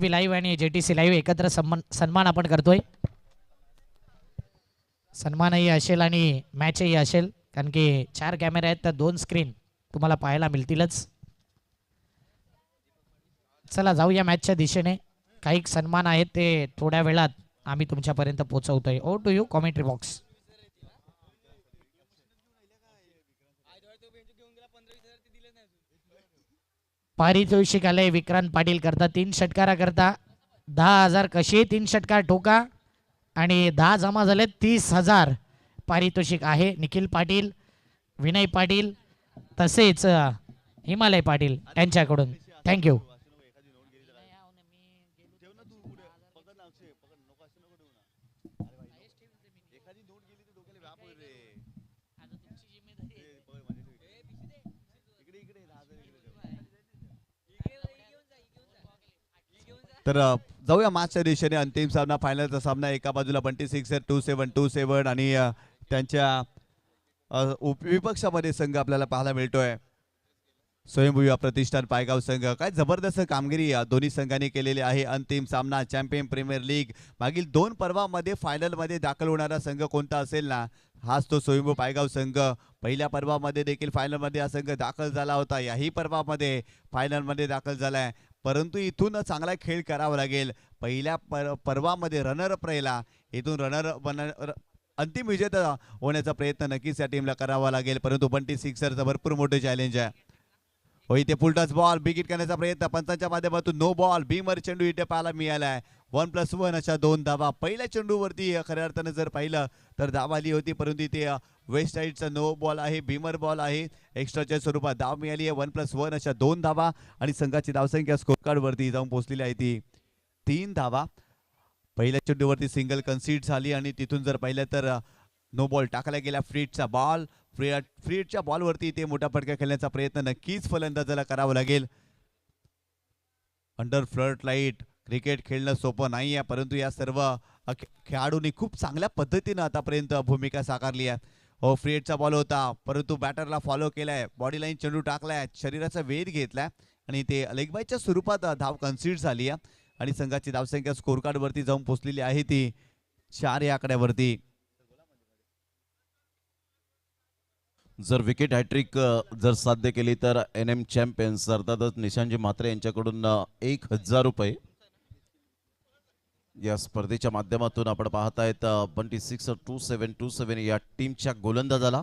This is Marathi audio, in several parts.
लाईव्ह आणि JTC लाईव्ह एकत्र सन्मान आपण करतोय. सन्मानही असेल आणि मॅचही असेल, कारण की 4 कॅमेरे आहेत तर 2 स्क्रीन तुम्हाला पाहायला मिळतीलच. चला जाऊया मॅचच्या दिशेने. काही सन्मान आहेत ते थोड्या वेळात आम्ही तुमच्यापर्यंत पोहोचवतोय. Over to you commentary box. पारितोषिक आले विक्रांत पाटील करता 3 षटकारा करता 10,000 कशी 3 षटकार ठोका आणि 10 जमा झाले 30,000 पारितोषिक आहे. निखिल पाटील, विनय पाटील तसेच हिमालय पाटील यांच्याकडून. थँक्यू. तर जाऊया मॅचच्या दिशेने. अंतिम सामना, फायनलचा सामना. एका बाजूला बंटी सिक्सर 2727 आणि त्यांच्या विपक्षामध्ये संघ आपल्याला पाहायला मिळतोय स्वयंभू प्रतिष्ठान पायगाव संघ. काय जबरदस्त कामगिरी दोन्ही संघांनी केलेली आहे. अंतिम सामना चॅम्पियन प्रीमियर लीग मागील 2 पर्वामध्ये फायनलमध्ये दाखल होणारा संघ कोणता असेल ना, हाच तो स्वयंभू पायगाव संघ. पहिल्या पर्वामध्ये देखील फायनलमध्ये हा संघ दाखल झाला होता. याही पर्वामध्ये फायनलमध्ये दाखल झालाय. परंतु इथून चांगला खेळ करावा लागेल. पहिल्या पर्वामध्ये रनरअप राहिला, इथून अंतिम विजेता होण्याचा प्रयत्न नक्कीच या टीमला करावा लागेल. परंतु बंटी सिक्सरचं भरपूर मोठे चॅलेंज आहे. हो, इथे फुल टच बॉल बिग हिट करण्याचा प्रयत्न पंचांच्या माध्यमातून. नो बॉल, बीमर चेंडू इथे पाहायला मिळालाय. 1+1 अशा 2 धावा. पहिल्या चेंडूवरती खऱ्या अर्थानं जर पाहिलं तर धाव आली होती, परंतु इथे वेस्ट साईडचा नो बॉल आहे, बीमर बॉल आहे. एक्स्ट्राच्या स्वरूपात धाव मिळाली आहे. 1+1 अशा 2 धावा आणि संघाची धावसंख्या स्कोर कार्ड वरती जाऊन पोहोचलेली आहे ती 3 धावा. पहिल्या चेंडूवरती सिंगल कन्सीड झाली आणि तिथून जर पाहिलं तर नो बॉल टाकला गेला. फ्रीटचा बॉल, फ्रीटच्या बॉलवरती ते मोठा फटका खेळण्याचा प्रयत्न नक्कीच फलंदाजाला करावा लागेल. अंडर फ्लड लाईट क्रिकेट खेळणं सोपं नाही आहे, परंतु या सर्व खेळाडूंनी खूप चांगल्या पद्धतीनं आतापर्यंत भूमिका साकारली आहे. हो, फ्रीटचा बॉल होता, परंतु बॅटरला फॉलो केलाय, बॉडी लाईन चेंडू टाकलाय, शरीराचा वेध घेतलाय आणि ते लेगबायच्या स्वरूपात धाव कन्सीड झाली आहे आणि संघाची धावसंख्या स्कोर कार्ड वरती जाऊन पोहोचलेली आहे ती 4 या आकड्यावरती. जर विकेट हॅट्रिक जर साध्य केली तर NM चॅम्पियन्स अर्थातच निशांजी म्हात्रे यांच्याकडून 1,000 रुपये या स्पर्धेच्या माध्यमातून आपण पाहतायत. बंटी सिक्सर 2727 या टीमच्या गोलंदाजाला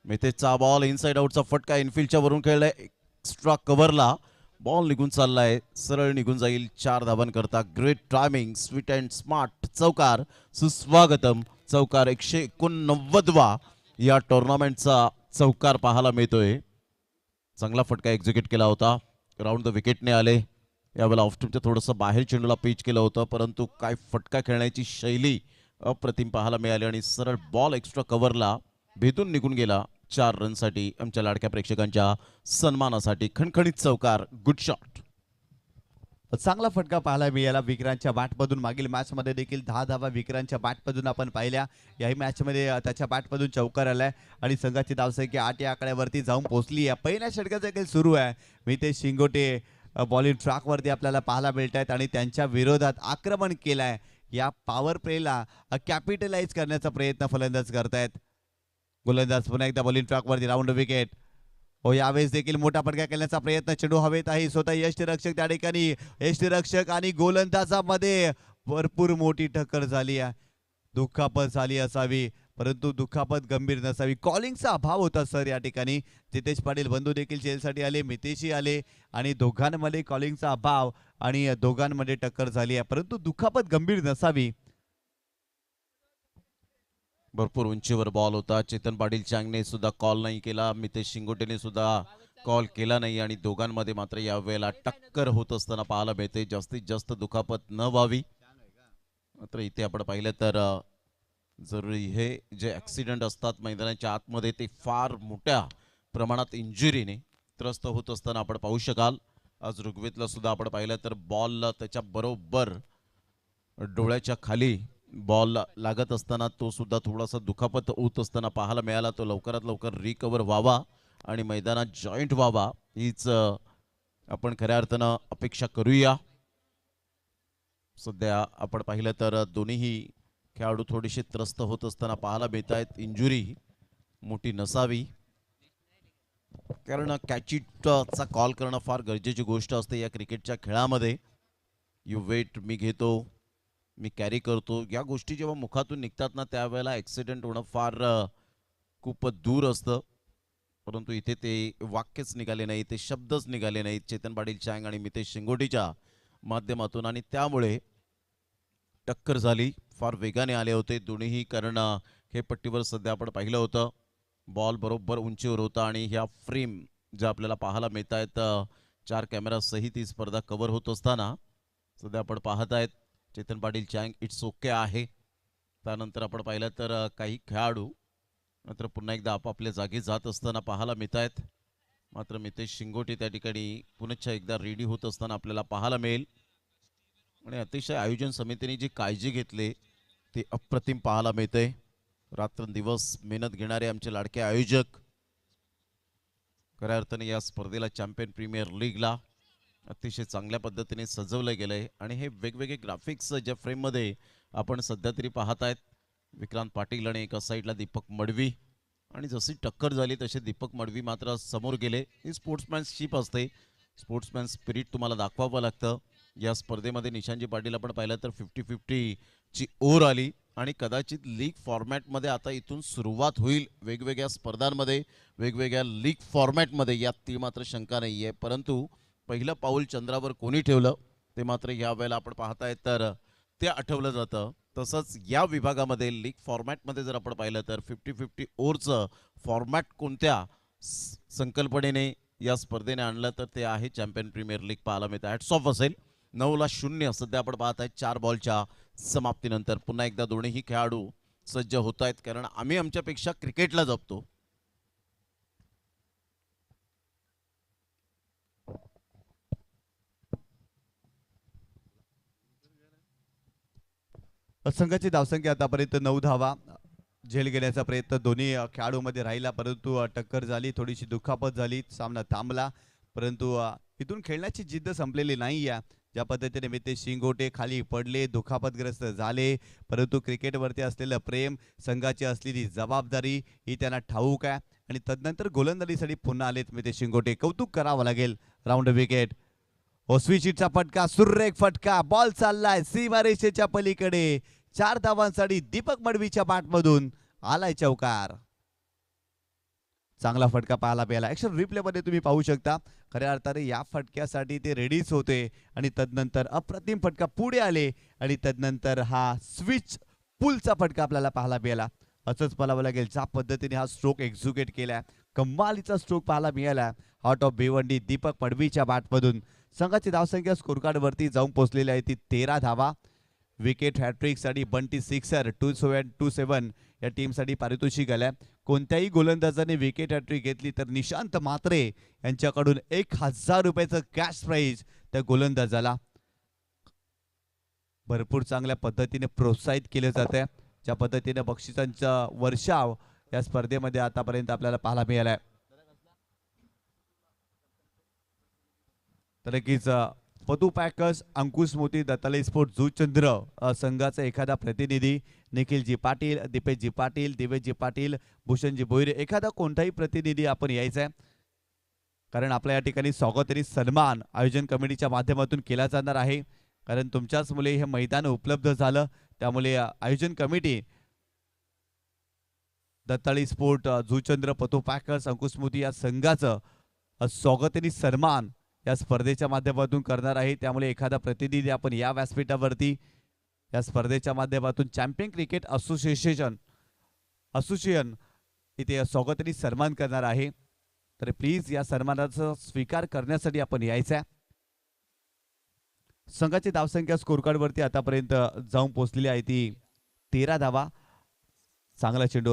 मितेशचा बॉल इनसाइड आउटचा फटका इनफिल्डच्या वरून खेळलाय. एक्स्ट्रा कव्हरला बॉल निघून चाललाय, सरळ निघून जाईल. 4 धावांकरता great timing, sweet and smart चौकार. सुस्वागतम चौकार 189वा या टुर्नामेंटचा चौकार पाहायला मिळतोय. चांगला फटका एक्झिक्यूट केला होता, राऊंड द विकेटने आले. यावेळेला ऑफस्टूमच्या थोडंसं बाहेर चेंडूला पिच केलं होतं, परंतु काय फटका खेळण्याची शैली अप्रतिम पाहायला मिळाली आणि सरळ बॉल एक्स्ट्रा कव्हरला भेदून निघून गेला. 4 रनसाठी आमच्या लाडक्या प्रेक्षकांच्या सन्मानासाठी खणखणीत चौकार. Good shot. चांगला फटका पाहायला मिळाला विक्रांतच्या बॅटमधून. मागील मॅचमध्ये देखील 10 धावा विक्रांतच्या बॅटमधून आपण पाहिल्या. याही मॅचमध्ये त्याच्या बॅटमधून चौकार आलाय आणि संघाची धावसंख्या 8 या आकड्यावरती जाऊन पोहोचली आहे. पहिल्या षटकाचा खेळ सुरू आहे. मितेश शिंगोटे बॉलिंग ट्रॅकवरती आपल्याला पाहायला मिळत आहेत आणि त्यांच्या विरोधात आक्रमण केलंय. या पॉवर प्लेला कॅपिटलाइज करण्याचा प्रयत्न फलंदाज करतायत. गोलंदाज पुन्हा एकदा बॉलिंग ट्रॅकवरती, राऊंड विकेट. हो, यावेळेस देखील मोठा फटका खेळण्याचा प्रयत्न, चेंडू हवेत आहे. स्वतः यष्टीरक्षक त्या ठिकाणी, यष्टीरक्षक आणि गोलंदाजामध्ये भरपूर मोठी टक्कर झाली आहे. दुखापत झाली असावी, परंतु दुखापत गंभीर नसावी. कॉलिंगचा अभाव होता सर या ठिकाणी. जितेश पाटील बंधू देखील जेलसाठी आले, मितेशही आले आणि दोघांमध्ये कॉलिंगचा अभाव आणि दोघांमध्ये टक्कर झाली आहे, परंतु दुखापत गंभीर नसावी. भरपूर उंचीवर बॉल होता. चेतन पाटील चांगने सुद्धा कॉल नाही केला, मितेश शिंगोटेने सुद्धा कॉल केला नाही आणि दोघांमध्ये मात्र यावेळेला टक्कर होत असताना पाहायला मिळते. जास्तीत जास्त दुखापत न व्हावी. मात्र इथे आपण पाहिलं तर जरुरी हे जे ॲक्सिडेंट असतात मैदानाच्या आतमध्ये ते फार मोठ्या प्रमाणात इंजुरीने त्रस्त होत असताना आपण पाहू शकाल. आज ऋग्वेदला सुद्धा आपण पाहिलं तर बॉल त्याच्या बरोबर डोळ्याच्या खाली बॉल लागत असताना तो सुद्धा थोडासा दुखापत होत असताना पाहायला मिळाला. तो लवकरात लवकर रिकवर व्हावा आणि मैदानात जॉईंट व्हावा हीच आपण खऱ्या अर्थानं अपेक्षा करूया. सध्या आपण पाहिलं तर दोन्हीही खेळाडू थोडेसे त्रस्त होत असताना पाहायला मिळत आहेत. इंजुरी मोठी नसावी, कारण कॅचिटचा कॉल करणं फार गरजेची गोष्ट असते या क्रिकेटच्या खेळामध्ये. यू वेट, मी घेतो, मी कॅरी करतो, या गोष्टी जेव्हा मुखातून निघतात ना त्यावेळेला ॲक्सिडेंट होणं फार खूप दूर असतं. परंतु इथे ते वाक्यच निघाले नाही, ते शब्दच निघाले नाहीत चेतन पाटील चँग आणि मितेश शिंगोटीच्या माध्यमातून, आणि त्यामुळे टक्कर झाली. फार वेगाने आले होते दोन्हीही, कारण हे पट्टीवर सध्या आपण पाहिलं होतं बॉल बरोबर उंचीवर होता आणि ह्या फ्रेम ज्या आपल्याला पाहायला मिळत आहेत 4 कॅमेरा सहित ही स्पर्धा कव्हर होत असताना सध्या आपण पाहत आहेत चेतन पाटील चँग इट्स ओके आहे. त्यानंतर आपण पाहिलं तर काही खेळाडू मात्र पुन्हा एकदा आपापल्या जागी जात असताना पाहायला मिळत आहेत. मात्र मितेश शिंगोटे त्या ठिकाणी पुनश्च एकदा रेडी होत असताना आपल्याला पाहायला मिळेल. आणि अतिशय आयोजन समितीने जी काळजी घेतली ती अप्रतिम पाहायला मिळते. रात्रंदिवस मेहनत घेणारे आमचे लाडके आयोजक खऱ्या अर्थाने या स्पर्धेला चॅम्पियन प्रीमियर लीगला अतिशय चांगल्या पद्धतीने सजवलं गेलंय. आणि हे वेगवेगळे ग्राफिक्स ज्या फ्रेममध्ये आपण सध्या तरी पाहत आहेत, विक्रांत पाटील आणि एका साईडला दीपक मडवी, आणि जशी टक्कर झाली तसे दीपक मडवी मात्र समोर गेले. ही स्पोर्ट्समॅनशिप असते, स्पोर्ट्समॅन स्पिरिट तुम्हाला दाखवावं लागतं. या स्पर्धेमध्ये निशांजी पाटील आपण पाहिलं तर 50-50 ची ओव्हर आली, आणि कदाचित लीग फॉर्मॅटमध्ये आता इथून सुरुवात होईल वेगवेगळ्या स्पर्धांमध्ये, वेगवेगळ्या लीग फॉर्मॅटमध्ये, यात ती मात्र शंका नाही आहे. परंतु पहिलं पाऊल चंद्रावर कोणी ठेवलं ते मात्र यावेळेला आपण पाहताय तर ते आठवलं जातं. तसंच या विभागामध्ये लीग फॉर्मॅटमध्ये जर आपण पाहिलं तर 50-50 ओव्हरचं फॉर्मॅट कोणत्या संकल्पनेने या स्पर्धेने आणलं तर ते आहे चॅम्पियन प्रीमियर लीग पाहायला मिळतं. हॅट्स ऑफ असेल. 9-0 सध्या आपण पाहत आहेत 4 बॉलच्या समाप्तीनंतर. पुन्हा एकदा दोन्हीही खेळाडू सज्ज होत आहेत, कारण आम्ही आमच्यापेक्षा क्रिकेटला जपतो. संघाची धावसंख्या आतापर्यंत 9 धावा. झेल घेण्याचा प्रयत्न दोन्ही खेळाडूमध्ये राहिला, परंतु टक्कर झाली, थोडीशी दुखापत झाली, सामना थांबला. परंतु इथून खेळण्याची जिद्द संपलेली नाही आहे. ज्या पद्धतीने मितेश शिंगोटे खाली पडले, दुखापतग्रस्त झाले, परंतु क्रिकेटवरती असलेलं प्रेम, संघाची असलेली जबाबदारी ही त्यांना ठाऊक आहे. आणि तदनंतर गोलंदाजीसाठी पुन्हा आलेत मितेश शिंगोटे, कौतुक करावं लागेल. राऊंड विकेट, ओस्विचिटचा फटका, सुरेख फटका, बॉल चाललाय सीमारेषेच्या पलीकडे. 4 धावांसाठी दीपक मडवीच्या बॅटमधून आलाय चौकार. चांगला फटका पाहायला मिळाला. ऍक्शन रिप्ले मध्ये तुम्ही पाहू शकता. खऱ्या अर्थाने या फटक्यासाठी ते रेडीच होते, आणि तदनंतर अप्रतिम फटका पुढे आले, आणि तदनंतर हा स्विच पुलचा फटका आपल्याला पाहायला मिळाला. असंच पाहावं लागेल ज्या पद्धतीने हा स्ट्रोक एक्झिक्यूट केलाय. कमालीचा स्ट्रोक पाहायला मिळाला आउट ऑफ भिवंडी दीपक मडवीच्या बॅटमधून. संघाची धावसंख्या स्कोरकार्ड वरती जाऊन पोहोचलेली आहे ती 13 धावा. विकेट हॅट्रिकसाठी बंटी सिक्सर 2-7 या टीमसाठी पारितोषिक आल्या. कोणत्याही गोलंदाजाने विकेट हॅट्रिक घेतली तर निशांत म्हात्रे यांच्याकडून 1000 रुपयाचं कॅश प्राइज त्या गोलंदाजाला भरपूर चांगल्या पद्धतीने प्रोत्साहित केलं जात आहे. ज्या पद्धतीने बक्षिसांचा वर्षाव या स्पर्धेमध्ये आतापर्यंत आपल्याला पाहायला मिळालाय. तर नक्कीच पतू पॅकर्स, अंकुश मोती, दत्तालय स्पोर्ट, जुचंद्र संघाचा एखादा प्रतिनिधी, निखिलजी पाटील, दीपेशजी पाटील, दिवेशजी पाटील, भूषणजी भोईरे, एखादा कोणताही प्रतिनिधी आपण यायचा आहे. कारण आपल्या या ठिकाणी स्वागत आणि सन्मान आयोजन कमिटीच्या माध्यमातून केला जाणार आहे. कारण तुमच्याच मुले हे मैदान उपलब्ध झालं, त्यामुळे आयोजन कमिटी दत्ताळी स्पोर्ट, जुचंद्र, पतू पॅकर्स, अंकुश मोती या संघाचं स्वागत आणि सन्मान या स्पर्धेच्या माध्यमातून करणार आहे. त्यामुळे एखादा प्रतिनिधी आपण या व्यासपीठावरती या स्पर्धेच्या माध्यमातून चॅम्पियन क्रिकेट असोसिएशन इथे स्वागत आणि सन्मान करणार आहे. तर प्लीज या सन्मानाचा स्वीकार करण्यासाठी आपण यायचं आहे. संघाची धावसंख्या स्कोरकार्ड वरती आतापर्यंत जाऊन पोहोचलेली आहे ती 13 धावा. चांगला चेंडू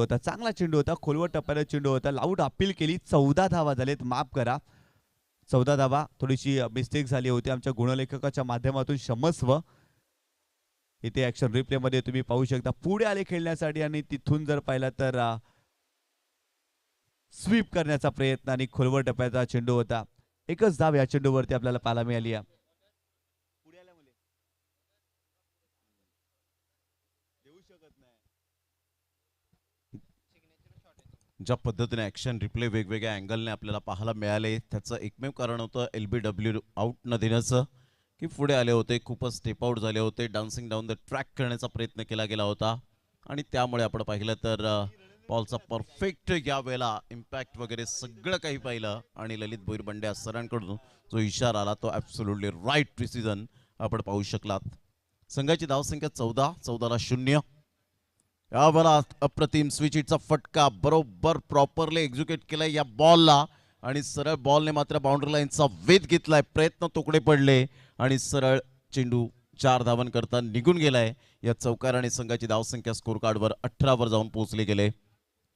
होता, खोलवर टप्प्याला चेंडू होता, लाऊड अपील केली, 14 धावा झालेत, माफ करा 14 धावा. थोडीशी मिस्टेक झाली होती आमच्या गुणलेखकाच्या माध्यमातून, क्षमस्व. इथे ऍक्शन रिप्ले मध्ये तुम्ही पाहू शकता पुढे आले खेळण्यासाठी, आणि तिथून जर पाहिला तर स्वीप करण्याचा प्रयत्न आणि खोलवर टप्प्याचा चेंडू होता. एकच धाव या चेंडूवरती आपल्याला पाहायला मिळाली आहे. ज्या पद्धतीने ॲक्शन रिप्ले वेगवेगळ्या अँगलने आपल्याला पाहायला मिळाले त्याचं एकमेव कारण होतं LBW आउट न देण्याचं, की पुढे आले होते, खूपच स्टेप आउट झाले होते, डान्सिंग डाऊन द ट्रॅक करण्याचा प्रयत्न केला गेला होता आणि त्यामुळे आपण पाहिलं तर बॉलचा परफेक्ट या वेळेला इम्पॅक्ट वगैरे सगळं काही पाहिलं आणि ललित भोईर बंड्या सरांकडून जो इशारा आला तो ॲब्सोल्युटली राईट डिसिजन आपण पाहू शकलात. संघाची धावसंख्या 14ला 0. यावेळेला अप्रतिम स्विचिटचा फटका बरोबर प्रॉपरली एक्झिक्यूट केलाय या बॉलला आणि सरळ बॉलने मात्र बाउंड्री लाईनचा वेध घेतलाय. प्रयत्न तोकडे पडले आणि सरळ चेंडू 4 धावांकरता निघून गेलाय. या चौकाराने संघाची धावसंख्या स्कोर कार्डवर 18 जाऊन पोहोचले गेले.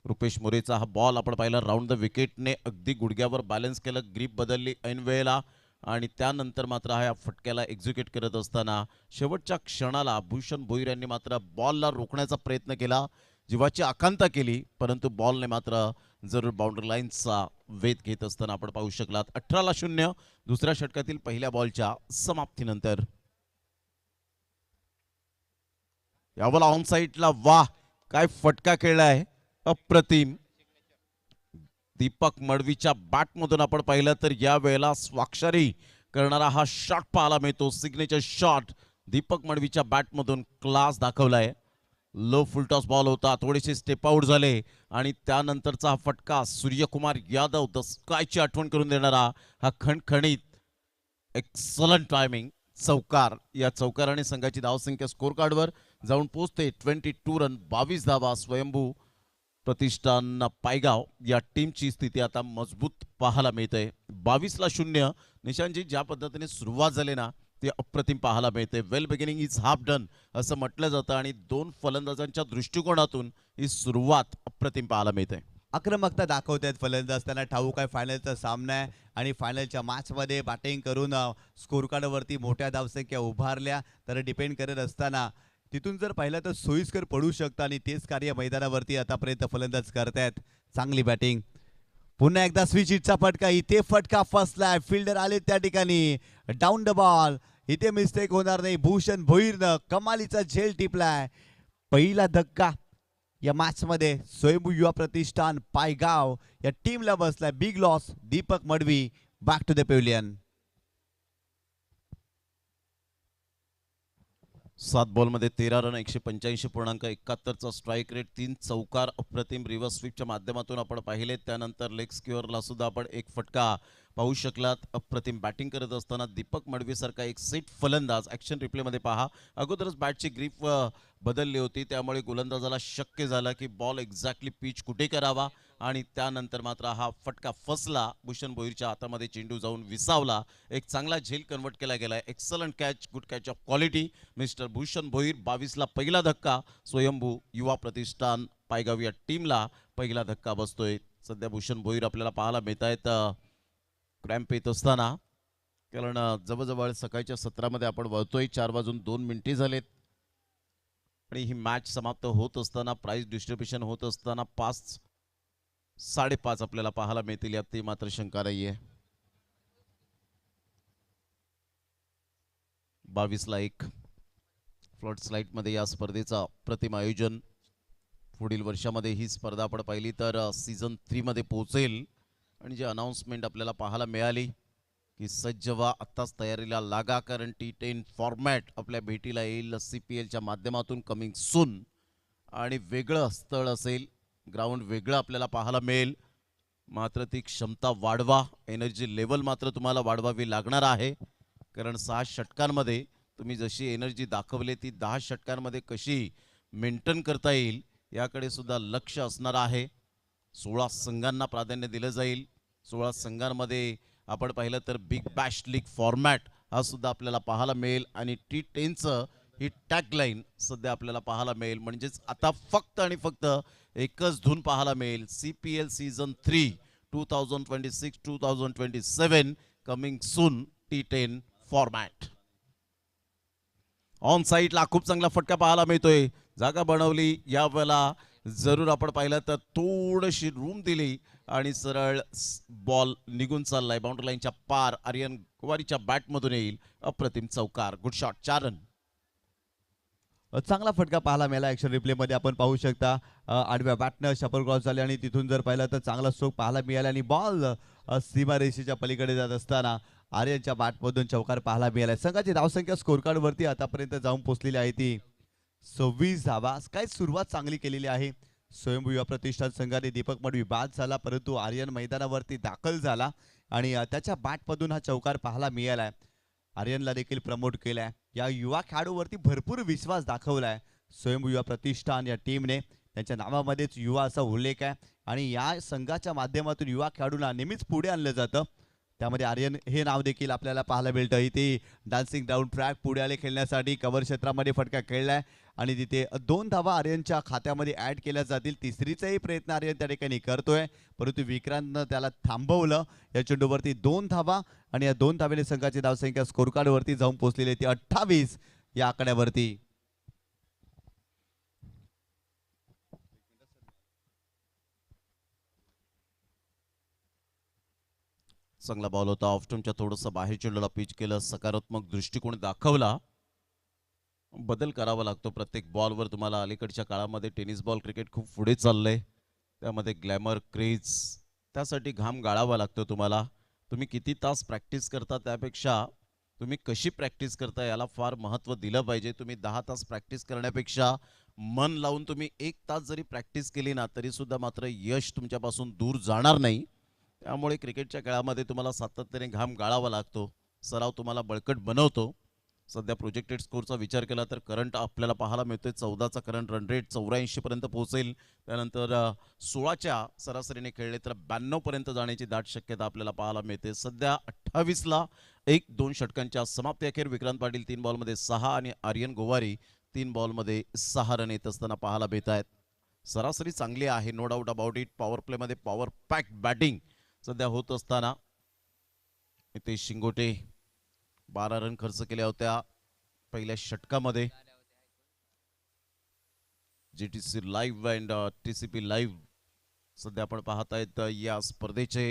रुपेश मोरेचा हा बॉल आपण पाहिला राऊंड द विकेटने अगदी गुडघ्यावर बॅलन्स केलं, ग्रीप बदलली ऐन वेळेला आणि त्यानंतर मात्र हा फटक्याला एक्झिक्यूट करत असताना शेवटच्या क्षणाला भूषण भोईर यांनी मात्र बॉलला रोखण्याचा प्रयत्न केला, जीवाची आकांक्षा केली, परंतु बॉलने मात्र जरूर बाउंड्री लाईनचा वेध घेत असताना आपण पाहू शकलात. 18ला 0 दुसऱ्या षटकातील पहिल्या बॉलच्या समाप्तीनंतर. यावेळेला ऑन साईडला वाह काय फटका खेळलाय अप्रतिम. दीपक मडवीच्या बॅटमधून आपण पाहिलं तर या वेळेला स्वाक्षरी करणारा हा शॉट पाहायला मिळतो. सिग्नेचर शॉट दीपक मडवीच्या बॅटमधून क्लास दाखवलाय. लो फुलटॉस बॉल होता, थोडेसे स्टेप आउट झाले आणि त्यानंतरचा हा फटका सूर्यकुमार यादव द स्कायची आठवण करून देणारा हा खणखणीत एक्सलंट टायमिंग चौकार. या चौकाराने संघाची धावसंख्या स्कोर कार्डवर जाऊन पोहोचते 22 रन 22 धावा. स्वयंभू प्रतिष्ठान पायगाव या टीमची स्थिती आता मजबूत पाहायला मिळते. 22ला 0. निशांतजी ज्या पद्धतीने सुरुवात झाली ना ते अप्रतिम पाहायला मिळते. वेल बिगिनिंग इज हाफ डन असं म्हटलं जातं आणि दोन फलंदाजांच्या दृष्टिकोनातून ही सुरुवात अप्रतिम पाहायला मिळते. आक्रमकता दाखवतात फलंदाज, त्यांना ठाऊक आहे फायनलचा सामना आहे आणि फायनलच्या मॅचमध्ये बॅटिंग करून स्कोर कार्डवरती मोठ्या धावसंख्या उभारल्या तर डिपेंड करत असताना तिथून जर पाहिलं तर सोयीस्कर पडू शकतं आणि तेच कार्य मैदानावरती आतापर्यंत फलंदाज करतायत. चांगली बॅटिंग. पुन्हा एकदा स्विच हिटचा फटका, इथे फटका फसलाय, फिल्डर आले त्या ठिकाणी, डाऊन द बॉल, इथे मिस्टेक होणार नाही. भूषण भोईरनं कमालीचा झेल टिपलाय. पहिला धक्का या मॅच मध्ये स्वयंभू युवा प्रतिष्ठान पायगाव या टीमला बसलाय. Big loss. Deepak Madvi back to the pavilion. 7 बॉलमध्ये 13 रन 185.71चा स्ट्राईक रेट. 3 चौकार अप्रतिम रिव्हर्स स्वीपच्या माध्यमातून आपण पाहिले. त्यानंतर लेग स्क्युअरला सुद्धा आपण एक फटका पाहू शकलात. अप्रतिम बॅटिंग करत असताना दीपक मडवीसारखा एक सेट फलंदाज ॲक्शन रिप्लेमध्ये पहा अगोदरच बॅटची ग्रीप बदलली होती, त्यामुळे गोलंदाजाला शक्य झालं की बॉल एक्झॅक्टली पिच कुठे करावा आणि त्यानंतर मात्र हा फटका फसला. भूषण भोईरच्या हातामध्ये चेंडू जाऊन विसावला. एक चांगला झेल कन्वर्ट केला गेला. Excellent catch, good catch of quality mister Bhushan Bhoir. 22ला पहिला धक्का. स्वयंभू युवा प्रतिष्ठान पायगाव या टीमला पहिला धक्का बसतोय. सध्या भूषण भोईर आपल्याला पाहायला मिळत आहेत क्रॅम्प येत असताना, कारण जवळजवळ सकाळच्या सत्रामध्ये आपण वळतोय. 4:02 झालेत आणि ही मॅच समाप्त होत असताना प्राइस डिस्ट्रीब्युशन होत असताना 5:30 आपल्याला पाहायला मिळतील यात ती मात्र शंका नाहीये. 22ला 1 फ्लड स्लाइड मध्ये या स्पर्धेचा प्रतिम आयोजन. पुढील वर्षामध्ये ही स्पर्धा आपण पाहिली तर सीझन 3 मध्ये पोहोचेल आणि जी अनाउन्समेंट आपल्याला पाहायला मिळाली की सज्ज व्हा, आत्ताच तयारीला लागा, कारण T10 फॉर्मॅट आपल्या भेटीला येईल CPLच्या माध्यमातून कमिंग सून. आणि वेगळं स्थळ असेल, ग्राउंड वेगळं आपल्याला पाहायला मिळेल. मात्र ती क्षमता वाढवा, एनर्जी लेवल मात्र तुम्हाला वाढवावी लागणार आहे, कारण 6 षटकांमध्ये तुम्ही जशी एनर्जी दाखवली ती 10 षटकांमध्ये कशी मेंटेन करता येईल याकडे सुद्धा लक्ष असणार आहे. 16 संघांना प्राधान्य दिलं जाईल. 16 संघांमध्ये आपण पाहिलं तर बिग बॅश लीग फॉर्मॅट हा सुद्धा आपल्याला पाहायला मिळेल आणि T10चं ही टॅगलाईन सध्या आपल्याला पाहायला मिळेल. म्हणजेच आता फक्त आणि फक्त एकच धून पाहायला मिळेल. CPL season 3 2026-2027 coming soon T10 format. On साईडला खूप चांगला फटका पाहायला मिळतोय. जागा बनवली यावेळेला, जरूर आपण पाहिलं तर थोडीशी रूम दिली आणि सरळ बॉल निघून चाललाय बाउंड्री लाईनच्या पार. आर्यन कुवारीच्या बॅटमधून येईल अप्रतिम चौकार. Good shot. 4 रन. चांगला फटका पाहायला मिळाला. ॲक्शन रिप्लेमध्ये आपण पाहू शकता आडव्या बॅटनं शपल क्रॉस झाले आणि तिथून जर पाहिलं तर चांगला स्ट्रोक पाहायला मिळाला आणि बॉल सीमारेषेच्या पलीकडे जात असताना आर्यनच्या बॅटमधून चौकार पाहायला मिळाला. संघाची धावसंख्या स्कोर कार्डवरती आतापर्यंत जाऊन पोहोचलेली आहे ती 26 धावा. काय सुरुवात चांगली केलेली आहे स्वयंभू युवा प्रतिष्ठान संघाने. दीपक मडवी बाद झाला परंतु आर्यन मैदानावरती दाखल झाला आणि त्याच्या बॅटमधून हा चौकार पाहायला मिळालाय. आर्यनला देखील प्रमोट केलाय. या युवा खेळाडूवरती भरपूर विश्वास दाखवलाय स्वयंभू युवा प्रतिष्ठान या टीमने. त्यांच्या नावामध्येच युवा असा उल्लेख आहे आणि या संघाच्या माध्यमातून युवा खेळाडूंना नेहमीच पुढे आणलं जातं. त्यामध्ये आर्यन हे नाव देखील आपल्याला पाहायला मिळतं. इथे डान्सिंग डाऊन ट्रॅक पुढे आले खेळण्यासाठी. कव्हर क्षेत्रामध्ये फटका खेळलाय आणि तिथे 2 धावा आर्यनच्या खात्यामध्ये ऍड केल्या जातील. तिसरीचाही प्रयत्न आर्यन त्या ठिकाणी करतोय परंतु विक्रांतनं त्याला थांबवलं. या चेंडूवरती 2 धावा आणि या 2 धावेने संघाची धावसंख्या स्कोर कार्डवरती जाऊन पोहोचलेली आहे ती 28 या आकड्यावरती. चांगला बॉल होता. ऑफस्टमच्या थोडंसं बाहेर चेंडूला पिच केलं, सकारात्मक दृष्टिकोन दाखवला. बदल करावा लागतो प्रत्येक बॉलवर. तुम्हाला अलीकडच्या काळामध्ये टेनिस बॉल क्रिकेट खूप पुढे चाललंय. त्यामध्ये ग्लॅमर, क्रेज, त्यासाठी घाम गाळावा लागतो तुम्हाला. तुम्ही किती तास प्रॅक्टिस करता त्यापेक्षा तुम्ही कशी प्रॅक्टिस करता याला फार महत्त्व दिलं पाहिजे. तुम्ही 10 तास प्रॅक्टिस करण्यापेक्षा मन लावून तुम्ही 1 तास जरी प्रॅक्टिस केली ना तरीसुद्धा मात्र यश तुमच्यापासून दूर जाणार नाही. त्यामुळे क्रिकेटच्या खेळामध्ये तुम्हाला सातत्याने घाम गाळावा लागतो. सराव तुम्हाला बळकट बनवतो. सध्या प्रोजेक्टेड स्कोरचा विचार केला तर करंट आपल्याला पाहायला मिळतोय 14चा करंट रन रेट 84 पर्यंत पोहोचेल. त्यानंतर 16च्या सरासरीने खेळले तर 92 पर्यंत जाण्याची दाट शक्यता आपल्याला पाहायला मिळते. सध्या 28ला 1-2 षटकांच्या समाप्ती अखेर विक्रांत पाटील 3 बॉलमध्ये 6 आणि आर्यन गोवारी 3 बॉलमध्ये 6 रन येत असताना पाहायला मिळत आहेत. सरासरी चांगली आहे, no doubt about it. Power प्लेमध्ये पॉवर पॅक बॅटिंग सध्या होत असताना इथे शिंगोटे 12 रन खर्च केल्या होत्या पहिल्या षटकामध्ये. GTC live and TCP live सध्या आपण पाहत आहेत. या स्पर्धेचे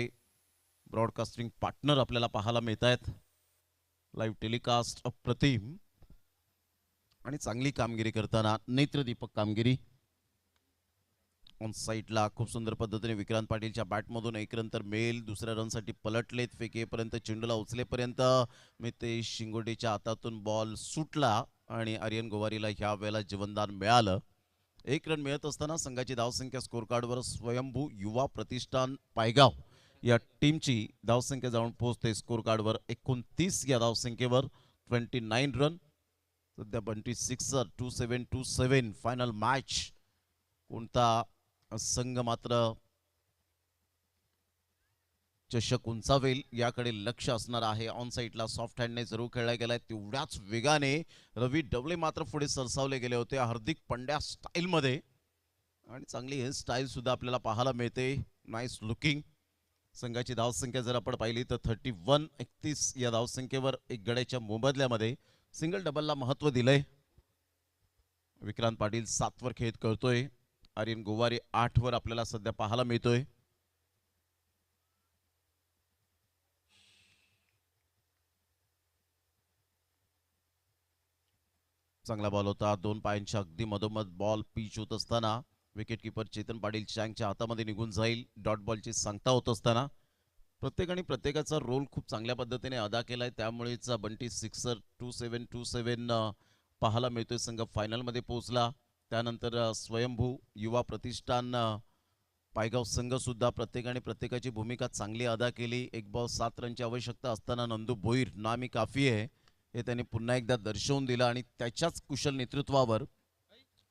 ब्रॉडकास्टिंग पार्टनर आपल्याला पाहायला मिळत आहेत. लाईव्ह टेलिकास्ट अप्रतिम आणि चांगली कामगिरी करताना नेत्रदीपक कामगिरी. ऑन साईडला खूप सुंदर पद्धतीने विक्रांत पाटीलच्या बॅटमधून 1 रन तर मिळेल. दुसऱ्या रनसाठी पलटलेत. फेकेपर्यंत चेंडूला उचलेपर्यंत मितेश शिंगोटेच्या हातातून बॉल सुटला आणि आर्यन गोवारीला ह्या वेळेला जीवनदान मिळालं. 1 रन मिळत असताना संघाची धावसंख्या स्कोर कार्डवर स्वयंभू युवा प्रतिष्ठान पायगाव या टीमची धावसंख्या जाऊन पोहोचते स्कोर कार्डवर 29 या धावसंख्येवर 29 रन. सध्या 26 27 फायनल मॅच. कोणता संघ मात्र चषक उंचावेल याकडे लक्ष असणार आहे. ऑन साईडला सॉफ्ट हँडने जरूर खेळला गेलाय. तेवढ्याच वेगाने रवी डवले मात्र पुढे सरसावले गेले होते हार्दिक पंड्या स्टाईलमध्ये आणि चांगली हेअर स्टाईल सुद्धा आपल्याला पाहायला मिळते. Nice looking. संघाची धावसंख्या जर आपण पाहिली तर 31 या धावसंख्येवर 1 गड्याच्या मोबदल्यामध्ये सिंगल डबलला महत्त्व दिलंय. विक्रांत पाटील 7 वर खेळत करतोय. आर्यन गोवारी 8 वर आपल्याला सध्या पाहायला मिळतोय. चांगला बॉल होता. 2 पायांच्या अगदी मधोमध बॉल पिच होत असताना विकेट किपर चेतन पाटील चँगच्या हातामध्ये निघून जाईल. डॉट बॉलची सांगता होत असताना प्रत्येकाने प्रत्येकाचा रोल खूप चांगल्या पद्धतीने अदा केलाय. त्यामुळेच बंटी सिक्सर 27 पाहायला मिळतोय. संघ फायनलमध्ये पोहोचला. त्यानंतर स्वयंभू युवा प्रतिष्ठान पायगाव संघ सुद्धा प्रत्येकाने प्रत्येकाची भूमिका चांगली अदा केली. 1 बॉल 7 रनची आवश्यकता असताना नंदू भोईर नामी काफी आहे हे त्यांनी पुन्हा एकदा दर्शवून दिलं आणि त्याच्याच कुशल नेतृत्वावर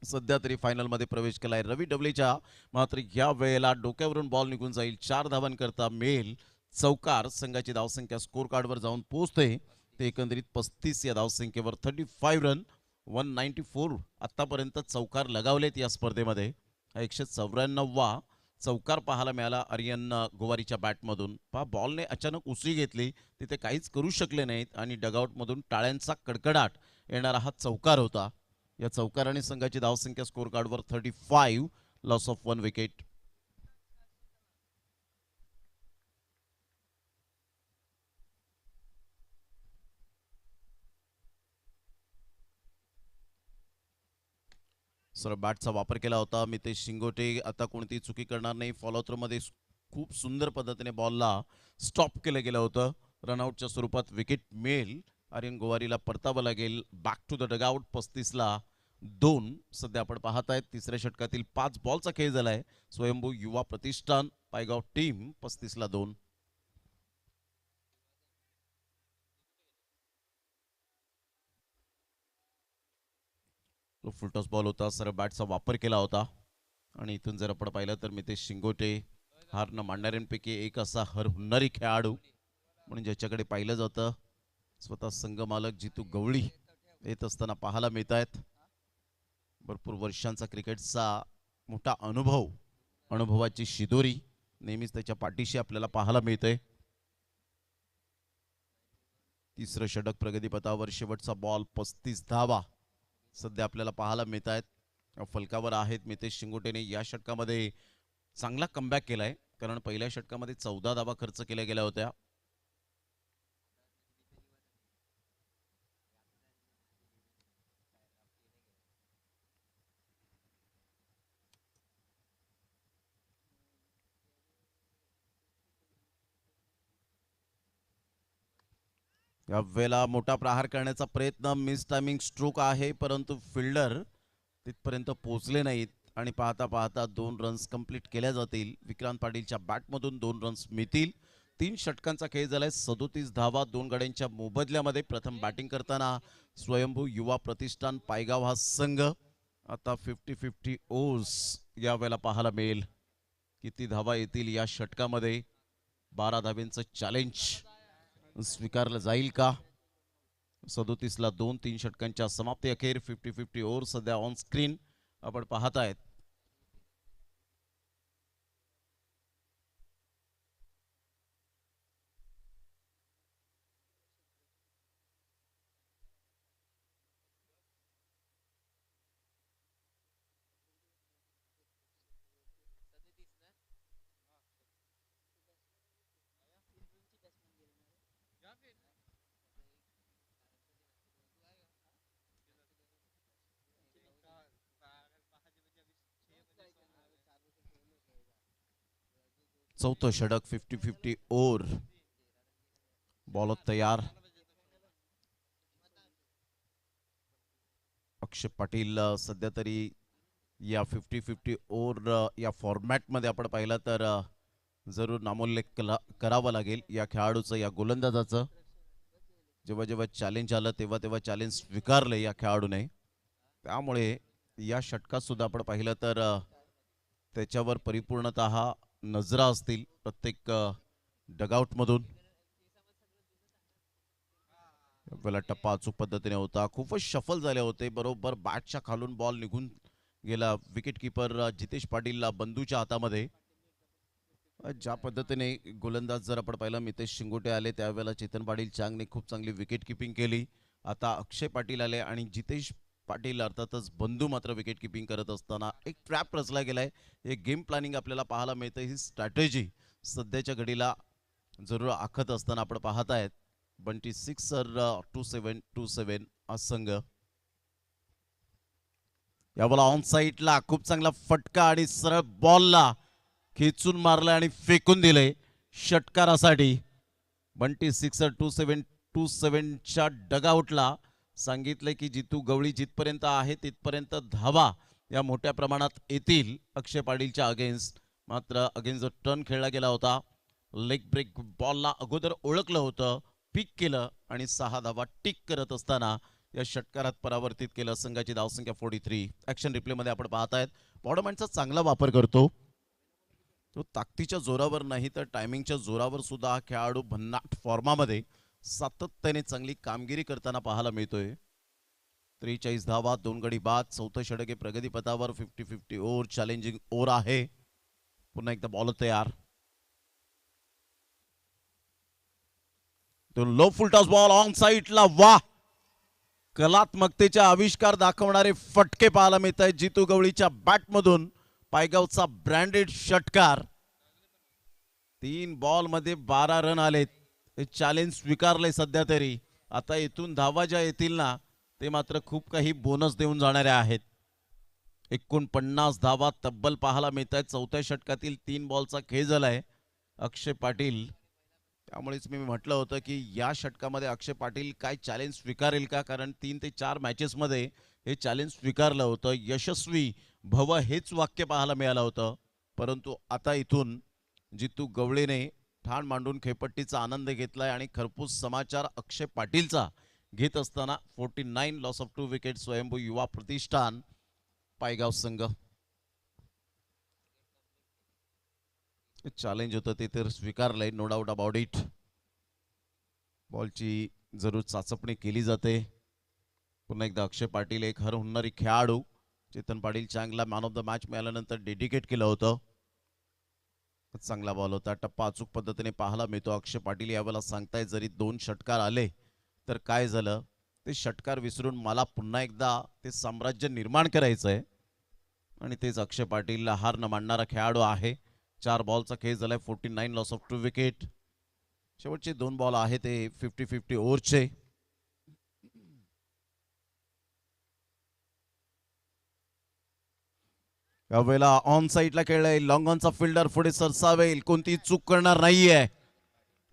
सध्या तरी फायनलमध्ये प्रवेश केलाय. रवी डबलेच्या मात्र या वेळेला डोक्यावरून बॉल निघून जाईल. 4 धावांकरता मिळेल चौकार. संघाची धावसंख्या स्कोर कार्डवर जाऊन पोहोचते ते एकंदरीत 35 या धावसंख्येवर 35 रन 194 आतापर्यंत चौकार लगावलेत या स्पर्धेमध्ये. 194वा चौकार पाहायला मिळाला आर्यन गोवारीच्या बॅटमधून. बॉलने अचानक उसळी घेतली, तिथे काहीच करू शकले नाहीत आणि डगआउटमधून टाळ्यांचा कडकडाट येणारा हा चौकार होता. या चौकाराने संघाची धावसंख्या स्कोर कार्डवर 35 लॉस ऑफ 1 विकेट. सरळ बॅटचा वापर केला होता मितेश शिंगोटे. आता कोणती चुकी करणार नाही. फॉलो थ्रो मध्ये खूप सुंदर पद्धतीने बॉलला स्टॉप केलं गेलं होतं. रनआउटच्या स्वरूपात विकेट मिळेल. आर्यन गोवारीला परतावं लागेल. Back to the dugout. 35ला 2 सध्या आपण पाहत आहेत. तिसऱ्या षटकातील 5 बॉलचा खेळ झालाय. स्वयंभू युवा प्रतिष्ठान पायगाव टीम 35ला 2. तो फुलटॉस बॉल होता. सरळ बॅटचा वापर केला होता आणि इथून जर आपण पाहिलं तर मितेश शिंगोटे हार न मांडणाऱ्यांपैकी एक असा हरहुन्नरी खेळाडू म्हणून ज्याच्याकडे पाहिलं जातं. स्वतः संघ मालक जितू गवळी येत असताना पाहायला मिळत आहेत. भरपूर वर्षांचा क्रिकेटचा मोठा अनुभवाची शिदोरी नेहमीच त्याच्या पाठीशी आपल्याला पाहायला मिळते. तिसरं षटक प्रगतीपथावर. शेवटचा बॉल. 35 धावा सध्या आपल्याला पाहायला मिळत आहेत. फलकावर आहेत. मितेश शिंगोटेने या षटकामध्ये चांगला कमबॅक केलाय, कारण पहिल्या षटकामध्ये 14 धावा खर्च केल्या गेल्या होत्या. या वेळेला मोठा प्रहार करण्याचा प्रयत्न. मिस टायमिंग स्ट्रोक आहे, परंतु फिल्डर तिथपर्यंत पोहोचले नाहीत आणि पाहता पाहता 2 रन्स कंप्लीट केल्या जातील. विक्रांत पाटीलच्या बॅटमधून 2 रन्स मिळतील. 3 षटकांचा खेळ झालाय. 37 धावा 2 गड्यांच्या मोबदल्यामध्ये. प्रथम बॅटिंग करताना स्वयंभू युवा प्रतिष्ठान पायगाव हा संघ. आता 50-50 ओव्हर्स या वेळेला पाहायला मिळेल. किती धावा येतील या षटकामध्ये. 12 धाब्यांचं चॅलेंज स्वीकारलं जाईल का? 37ला 2. 3 षटकांच्या समाप्ती अखेर 50-50 ओव्हर सध्या ऑन स्क्रीन आपण पाहत आहेत. चौथं षटक 50-50 ओव्हर. बॉल तयार. अक्षय पाटील सध्या तरी या 50-50 ओव्हर या फॉर्मॅटमध्ये आपण पाहिलं तर जरूर नामोल्लेख करावा लागेल या खेळाडूचं, या गोलंदाजाचं. जेव्हा जेव्हा चॅलेंज आलं तेव्हा तेव्हा चॅलेंज स्वीकारले या खेळाडूने. त्यामुळे या षटकात सुद्धा आपण पाहिलं तर त्याच्यावर परिपूर्णतः नजरा असतील प्रत्येक डगआउटमधून. पहिला टप्पा अचूक पद्धतीने होता. खूपच शफल झाले होते. बरोबर बॅटच्या खालून बॉल निघून गेला. विकेट किपर जितेश पाटीलला बंधूच्या हातामध्ये. ज्या पद्धतीने गोलंदाज जर आपण पाहिलं मितेश शिंगोटे आले त्यावेळेला चेतन पाटील चांगने खूप चांगली विकेट किपिंग केली. आता अक्षय पाटील आले आणि जितेश पाटील अर्थातच बंधू मात्र विकेट किपिंग करत असताना एक ट्रॅप रचला गेलाय. एक गेम प्लॅनिंग आपल्याला पाहायला मिळतं. ही स्ट्रॅटेजी सध्याच्या घडीला जरूर आखत असताना आपण पाहत आहेत. बंटी 6-27 हा संघ. यावेळेला ऑन साईडला खूप चांगला फटका आणि सरळ बॉलला खेचून मारलं आणि फेकून दिले षटकारासाठी. बंटी 6-27च्या डगआउटला सांगितले की जितू गवळी जिथपर्यंत आहे तिथपर्यंत धावा या मोठ्या प्रमाणात येतील अक्षय पाटीलच्या अगेन्स्ट. मात्र अगेन्स्ट जो टर्न खेळला गेला होता, लेग ब्रेक बॉलला अगोदर ओळखलं होतं, पिक केलं आणि 6 धावा टिक करत असताना या षटकारात परावर्तित केलं. संघाची धावसंख्या 43. ऍक्शन रिप्लेमध्ये आपण पाहतायत बॉडमॅनचा चांगला वापर करतो. तो ताकदीच्या जोरावर नाही तर टायमिंगच्या जोरावर सुद्धा हा खेळाडू भन्नाट फॉर्मामध्ये सातत्याने चांगली कामगिरी करताना पाहायला मिळतोय. 43 धावा 2 गडी बाद. चौथं षटक आहे प्रगतीपथावर. 50-50 ओव्हर चॅलेंजिंग ओव्हर आहे. पुन्हा एकदा बॉल तयार. तो low full toss ball on साईडला. वाह, कलात्मकतेचा आविष्कार दाखवणारे फटके पाहायला मिळत आहेत जितू गवळीच्या बॅटमधून. पायगावचा ब्रँडेड षटकार. 3 बॉल मध्ये 12 रन आलेत. हे चॅलेंज स्वीकारले सध्या तरी. आता इथून धावा ज्या येतील ना ते मात्र खूप काही बोनस देऊन जाणाऱ्या आहेत. 49 धावा तब्बल पाहायला मिळत आहेत. चौथ्या षटकातील 3 बॉलचा खेळ झालाय अक्षय पाटील. त्यामुळेच मी म्हटलं होतं की या षटकामध्ये अक्षय पाटील काय चॅलेंज स्वीकारेल का, कारण 3 ते 4 मॅचेसमध्ये हे चॅलेंज स्वीकारलं होतं. यशस्वी भव हेच वाक्य पाहायला मिळालं होतं. परंतु आता इथून जितू गवळेने ठाण मांडून खेळपट्टीचा आनंद घेतलाय आणि खरपूस समाचार अक्षय पाटीलचा घेत असताना 49 लॉस ऑफ 2 विकेट स्वयंभू युवा प्रतिष्ठान पायगाव संघ. चॅलेंज होतं ते तर स्वीकारलंय, नो डाऊट अबाउट इट. बॉलची जरूर चाचपणी केली जाते. पुन्हा एकदा अक्षय पाटील एक हर हुन्नरी खेळाडू. चेतन पाटील चांगला मॅन ऑफ द मॅच मिळाल्यानंतर डेडिकेट केलं होतं. चांगला बॉल होता. टप्पा अचूक पद्धतीने पाहायला मिळतो. अक्षय पाटील यावेळेला सांगताय जरी 2 षटकार आले तर काय झालं, ते षटकार विसरून मला पुन्हा एकदा ते साम्राज्य निर्माण करायचं आहे. आणि तेच अक्षय पाटीलला हार न मानणारा खेळाडू आहे. 4 बॉलचा खेळ झालाय. 49 लॉस ऑफ 2 विकेट. शेवटचे 2 बॉल आहे ते 50-50 ओव्हरचे. यावेळेला ऑन साईडला खेळलाय. लॉंग ऑनचा फिल्डर पुढे सरसावेल, कोणती चूक करणार नाहीये.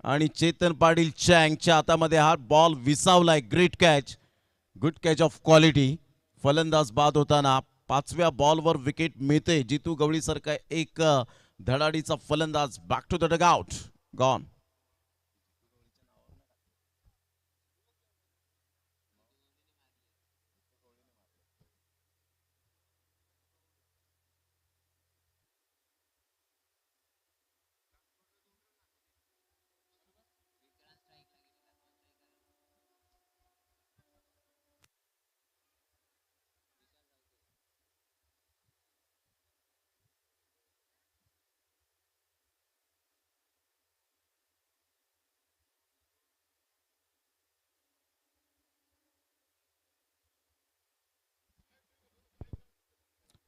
आणि चेतन पाटील चँगच्या हातामध्ये हा बॉल विसावलाय. Great catch, good catch of quality. फलंदाज बाद होताना 5व्या बॉलवर विकेट मिळते. जितू गवळी सारखा एक धडाडीचा फलंदाज back to the dugout, gone.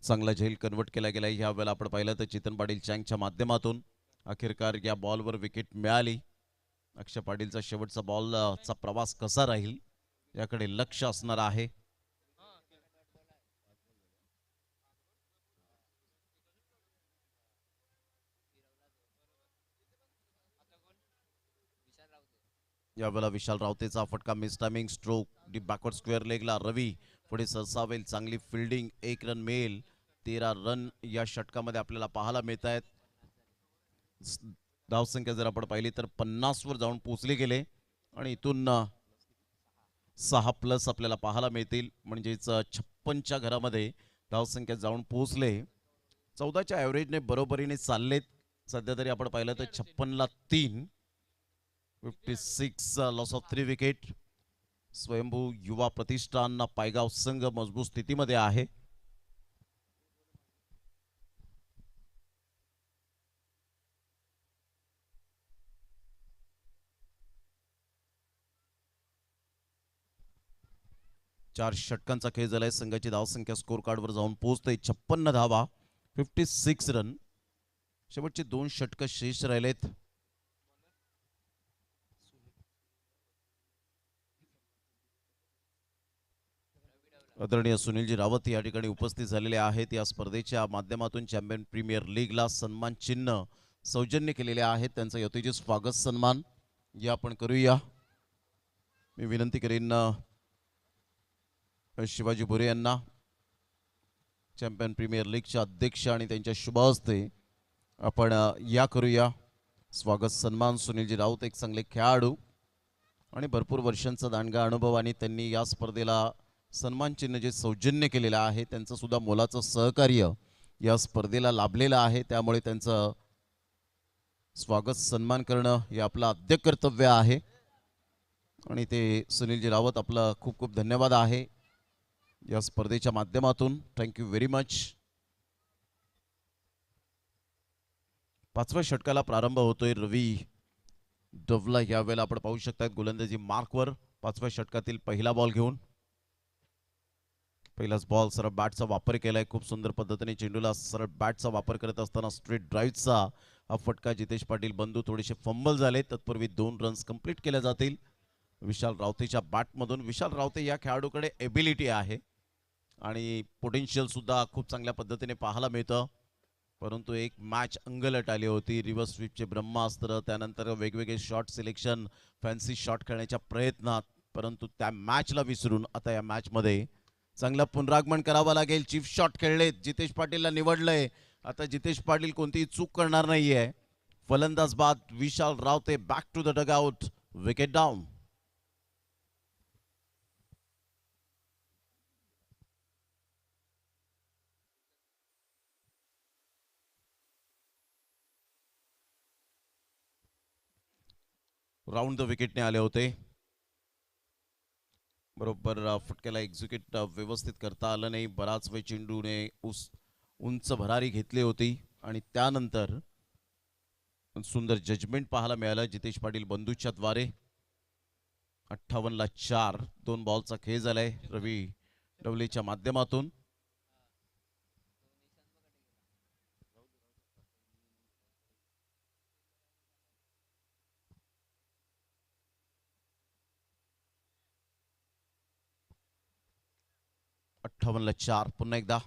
चांगला झेल कन्वर्ट केला गेला. ह्या वेळेला आपण पाहिलं तर चेतन पाटील चँगच्या माध्यमातून अखेरकार या बॉलवर विकेट मिळाली. अक्षय पाटीलचा शेवटचा बॉलचा प्रवास कसा राहील याकडे लक्ष असणार आहे. यावेळेला विशाल रावतेचा फटका, miss timing stroke, deep backward square लेगला. रवी पुढे सरसावेल, चांगली फिल्डिंग. 1 रन मिळेल. 13 रन या षटकामध्ये आपल्याला पाहायला मिळत आहेत. धावसंख्या जर आपण पाहिली तर 50 वर जाऊन पोहोचले गेले आणि इथून 6+ आपल्याला पाहायला मिळतील. म्हणजेच 56च्या घरामध्ये धावसंख्या जाऊन पोहोचले. 14च्या ॲव्हरेजने बरोबरीने चाललेत. सध्या तरी आपण पाहिलं तर 56ला 3, 56 लॉस ऑफ 3 विकेट. स्वयंभू युवा प्रतिष्ठान पायगाव संघ मजबूत स्थितीमध्ये आहे. चार षटकांचा खेळ झालाय. संघाची धावसंख्या स्कोर कार्डवर जाऊन पोहोचते 56 धावा, 56 रन. शेवटचे 2 षटक शेष राहिलेत. आदरणीय सुनीलजी रावत या ठिकाणी उपस्थित झालेले आहेत. या स्पर्धेच्या माध्यमातून चॅम्पियन प्रीमियर लीगला सन्मान चिन्ह सौजन्य केलेले आहेत. त्यांचं यथोचित स्वागत सन्मान या आपण करूया. मी विनंती करीन शिवाजी भोरे यांना, चॅम्पियन प्रीमियर लीगचे अध्यक्ष, आणि त्यांच्या शुभ हस्ते आपण या करूया स्वागत सन्मान. सुनीलजी राऊत एक चांगले खेळाडू आणि भरपूर वर्षांचा दांडगा अनुभव, आणि त्यांनी या स्पर्धेला सन्मान चिन्ह जे सौजन्य केलेलं आहे त्यांचं सुद्धा मोलाचं सहकार्य या स्पर्धेला लाभलेलं आहे. त्यामुळे त्यांचं स्वागत सन्मान करणं हे आपलं आद्य कर्तव्य आहे. आणि ते सुनीलजी रावत आपलं खूप खूप धन्यवाद आहे या स्पर्धेच्या माध्यमातून. Thank you very much. 5व्या षटकाला प्रारंभ होतोय. रवी डवला यावेळेला आपण पाहू शकतात गोलंदाजी मार्कवर 5व्या षटकातील पहिला बॉल घेऊन. पहिलाच बॉल, सरळ बॅटचा वापर केलाय खूप सुंदर पद्धतीने. चेंडूला सरळ बॅटचा वापर करत असताना स्ट्रेट ड्राईव्हचा हा फटका. जितेश पाटील बंधू थोडेसे फंबल झाले, तत्पूर्वी 2 रन्स कंप्लीट केल्या जातील विशाल रावतेच्या बॅटमधून. विशाल रावते या खेळाडूकडे एबिलिटी आहे आणि पोटेन्शियल सुद्धा खूप चांगल्या पद्धतीने पाहायला मिळतं. परंतु एक मॅच अंगलट आली होती. रिव्हर्स स्वीपचे ब्रह्मास्त्र, त्यानंतर वेगवेगळे शॉट सिलेक्शन, फॅन्सी शॉट खेळण्याच्या प्रयत्नात, परंतु त्या मॅचला विसरून आता या मॅचमध्ये चांगलं पुनरागमन करावं लागेल. चीफ शॉट खेळलेत, जितेश पाटीलला निवडलंय. आता जितेश पाटील कोणतीही चूक करणार नाहीये. फलंदाज बाद Vishal Rawate back to the dugout, wicket down. Round the विकेटने आले होते. बरोबर फटक्याला एक्झिक्यूट व्यवस्थित करता आलं नाही. बराच वेळ चेंडूने उंच भरारी घेतली होती आणि त्यानंतर सुंदर जजमेंट पाहायला मिळालं जितेश पाटील बंधूच्या द्वारे. 58ला 4, 2 बॉलचा खेळ झालाय रवी डवलेच्या माध्यमातून. ला 4 पुन्हा एकदा.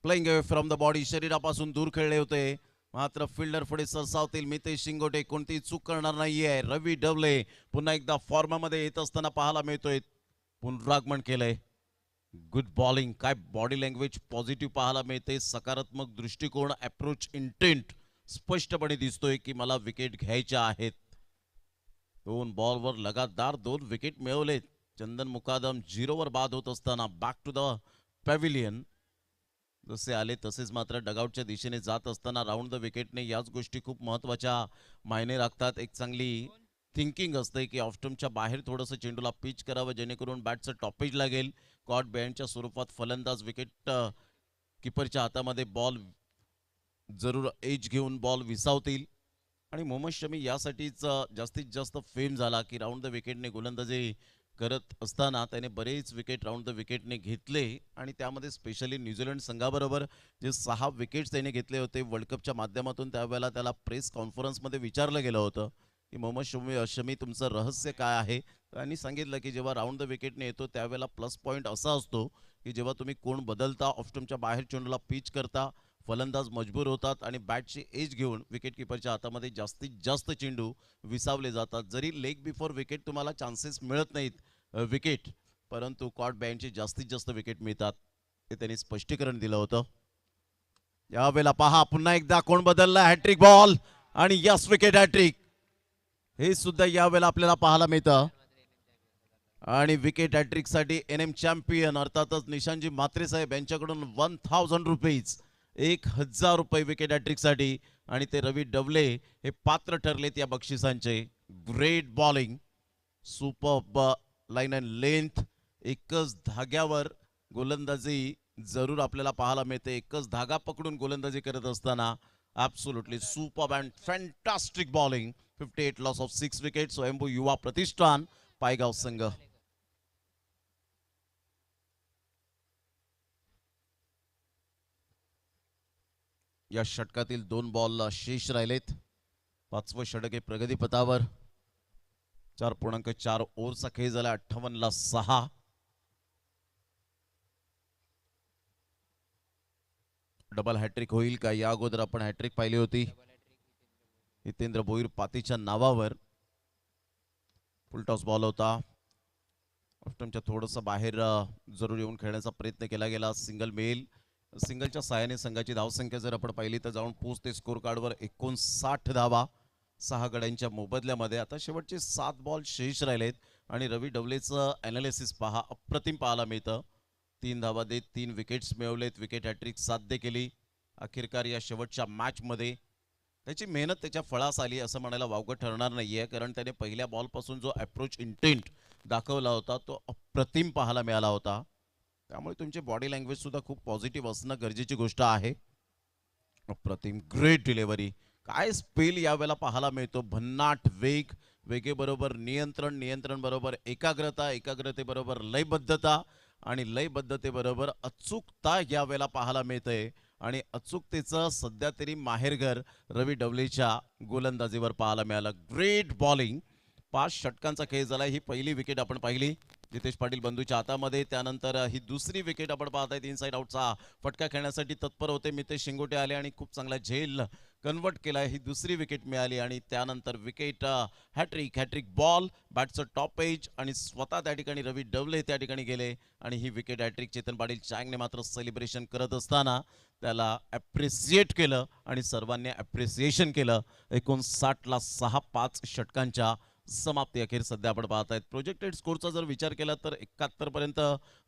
Playing away from the body, शरीरापासून दूर खेळले होते. मात्र फिल्डर पुढे सरसावतील. मितेश शिंगोटे कोणतीही चूक करणार नाहीये. रवी डवले पुन्हा एकदा फॉर्मामध्ये येत असताना पाहायला मिळतोय. पुनरागमन केलंय. Good bowling. काय बॉडी लँग्वेज पॉझिटिव्ह पाहायला मिळते. सकारात्मक दृष्टिकोन, अप्रोच इंटेंट स्पष्टपणे दिसतोय की मला विकेट घ्यायच्या आहेत. 2 बॉलवर लगातार 2 विकेट मिळवलेत. चंदन मुकादम 0वर बाद होत असताना बॅक टू द पॅव्हिलियन. जसे आले तसेच मात्र डगआउटच्या दिशेने जात असताना राऊंड द विकेटने याच गोष्टी खूप महत्त्वाच्या मायने राखतात. एक चांगली थिंकिंग असते की ऑफस्टम्पच्या बाहेर थोडंसं चेंडूला पिच करावं जेणेकरून बॅटचं टॉपेज लागेल. कॉट बँडच्या स्वरूपात फलंदाज विकेट किपरच्या हातामध्ये बॉल जरूर एज घेऊन बॉल विसावतील. आणि मोहम्मद शमी यासाठीच जास्तीत जास्त फेम झाला की राऊंड द विकेटने गोलंदाजी करत असताना त्याने बरेच विकेट राऊंड द विकेटने घेतले. आणि त्यामध्ये स्पेशली न्यूझीलंड संघाबरोबर जे 6 विकेट्स त्याने घेतले होते वर्ल्ड कपच्या माध्यमातून, त्यावेळेला त्याला प्रेस कॉन्फरन्समध्ये विचारलं गेलं होतं की मोहम्मद शमी तुमचं रहस्य काय आहे. त्यांनी सांगितलं की जेव्हा राऊंड द विकेटने येतो त्यावेळेला प्लस पॉईंट असा असतो की जेव्हा तुम्ही कोण बदलता, ऑफस्टम्पच्या बाहेर चेंडूला पिच करता, फलंदाज मजबूर होतात आणि बॅटची एज घेऊन विकेट किपरच्या हातामध्ये जास्तीत जास्त चेंडू विसावले जातात. जरी लेग बिफोर विकेट तुम्हाला चान्सेस मिळत नाहीत विकेट, परंतु कॉट बँडचे जास्तीत जास्त विकेट मिळतात, हे त्यांनी स्पष्टीकरण दिलं होतं. यावेळेला पहा पुन्हा एकदा कोण बदलला. हॅट्रिक बॉल आणि यस विकेट हॅट्रिक, हे सुद्धा यावेळेला आपल्याला पाहायला मिळतं. आणि विकेट हॅट्रिक साठी NM चॅम्पियन अर्थातच निशांजी म्हात्रे साहेब यांच्याकडून 1000 रुपीज, 1000 रुपये विकेट हॅट्रिक साठी. आणि ते रवी डवले हे पात्र ठरलेत या बक्षिसांचे. Great bowling, super line and length. एकच धाग्यावर गोलंदाजी जरूर आपल्याला पाहायला मिळते. एकच धागा पकडून गोलंदाजी करत असताना absolutely super and fantastic bowling. 58 loss of 6 wicket. स्वयंभू युवा प्रतिष्ठान पायगाव संघ. या षटकातील 2 बॉल शेष राहिलेत. 5वं षटक हे प्रगतीपथावर. 4.4 ओव्हरचा खेळ झाला. 58ला 6. डबल हॅट्रिक होईल का? या अगोदर आपण हॅट्रिक पाहिली होती हितेंद्र भोईर पातीच्या नावावर. फुलटॉस बॉल होता. ऑफ्टमच्या थोडंसं बाहेर जरूर येऊन खेळण्याचा प्रयत्न केला गेला. Single male. सिंगलच्या साहाय्याने संघाची धावसंख्या जर आपण पाहिली तर जाऊन पोहोचते स्कोर कार्डवर 59 धावा 6 गड्यांच्या मोबदल्यामध्ये. आता शेवटचे 7 बॉल शेष राहिलेत आणि रवी डवलेचं ॲनालिसिस पहा, अप्रतिम पाहायला मिळतं. 3 धावा देत 3 विकेट्स मिळवलेत. विकेट हॅट्रिक साध्य केली. अखेरकार या शेवटच्या मॅचमध्ये त्याची मेहनत त्याच्या फळास आली असं म्हणायला वावगं ठरणार नाहीये, कारण त्याने पहिल्या बॉलपासून जो अप्रोच इंटेंट दाखवला होता तो अप्रतिम पाहायला मिळाला होता. त्यामुळे तुमची बॉडी लँग्वेज सुद्धा खूप पॉझिटिव्ह असणं गरजेची गोष्ट आहे. अप्रतिम ग्रेट डिलिव्हरी. काय स्पेल यावेळेला पाहायला मिळतो. भन्नाट वेग, वेगेबरोबर नियंत्रण, नियंत्रण बरोबर एकाग्रता, एकाग्रतेबरोबर लयबद्धता आणि लयबद्धतेबरोबर अचूकता यावेळेला पाहायला मिळते. आणि अचूकतेचं सध्या तरी माहेरघर रवी डवलेच्या गोलंदाजीवर पाहायला मिळालं. Great bowling. 5 षटकांचा खेळ झाला. ही पहिली विकेट आपण पाहिली जितेश पाटील बंधूच्या हातामध्ये. त्यानंतर ही दुसरी विकेट आपण पाहतायत. इनसाइड आउटचा फटका खेळण्यासाठी तत्पर होते मितेश शिंगोटे आले आणि खूप चांगला झेल कन्वर्ट केला. ही दुसरी विकेट मिळाली आणि त्यानंतर विकेट हॅट्रिक बॉल बॅटचं टॉप एज आणि स्वतः त्या ठिकाणी रवी डवले त्या ठिकाणी गेले आणि ही विकेट हॅट्रिक. चेतन पाटील चांगने मात्र सेलिब्रेशन करत असताना त्याला ॲप्रिसिएट केलं आणि सर्वांनी ॲप्रिसिएशन केलं. 59ला 6 5 षटकांच्या समाप्ती अखेर सध्या आपण पाहत आहेत. प्रोजेक्टेड स्कोरचा जर विचार केला तर 71 पर्यंत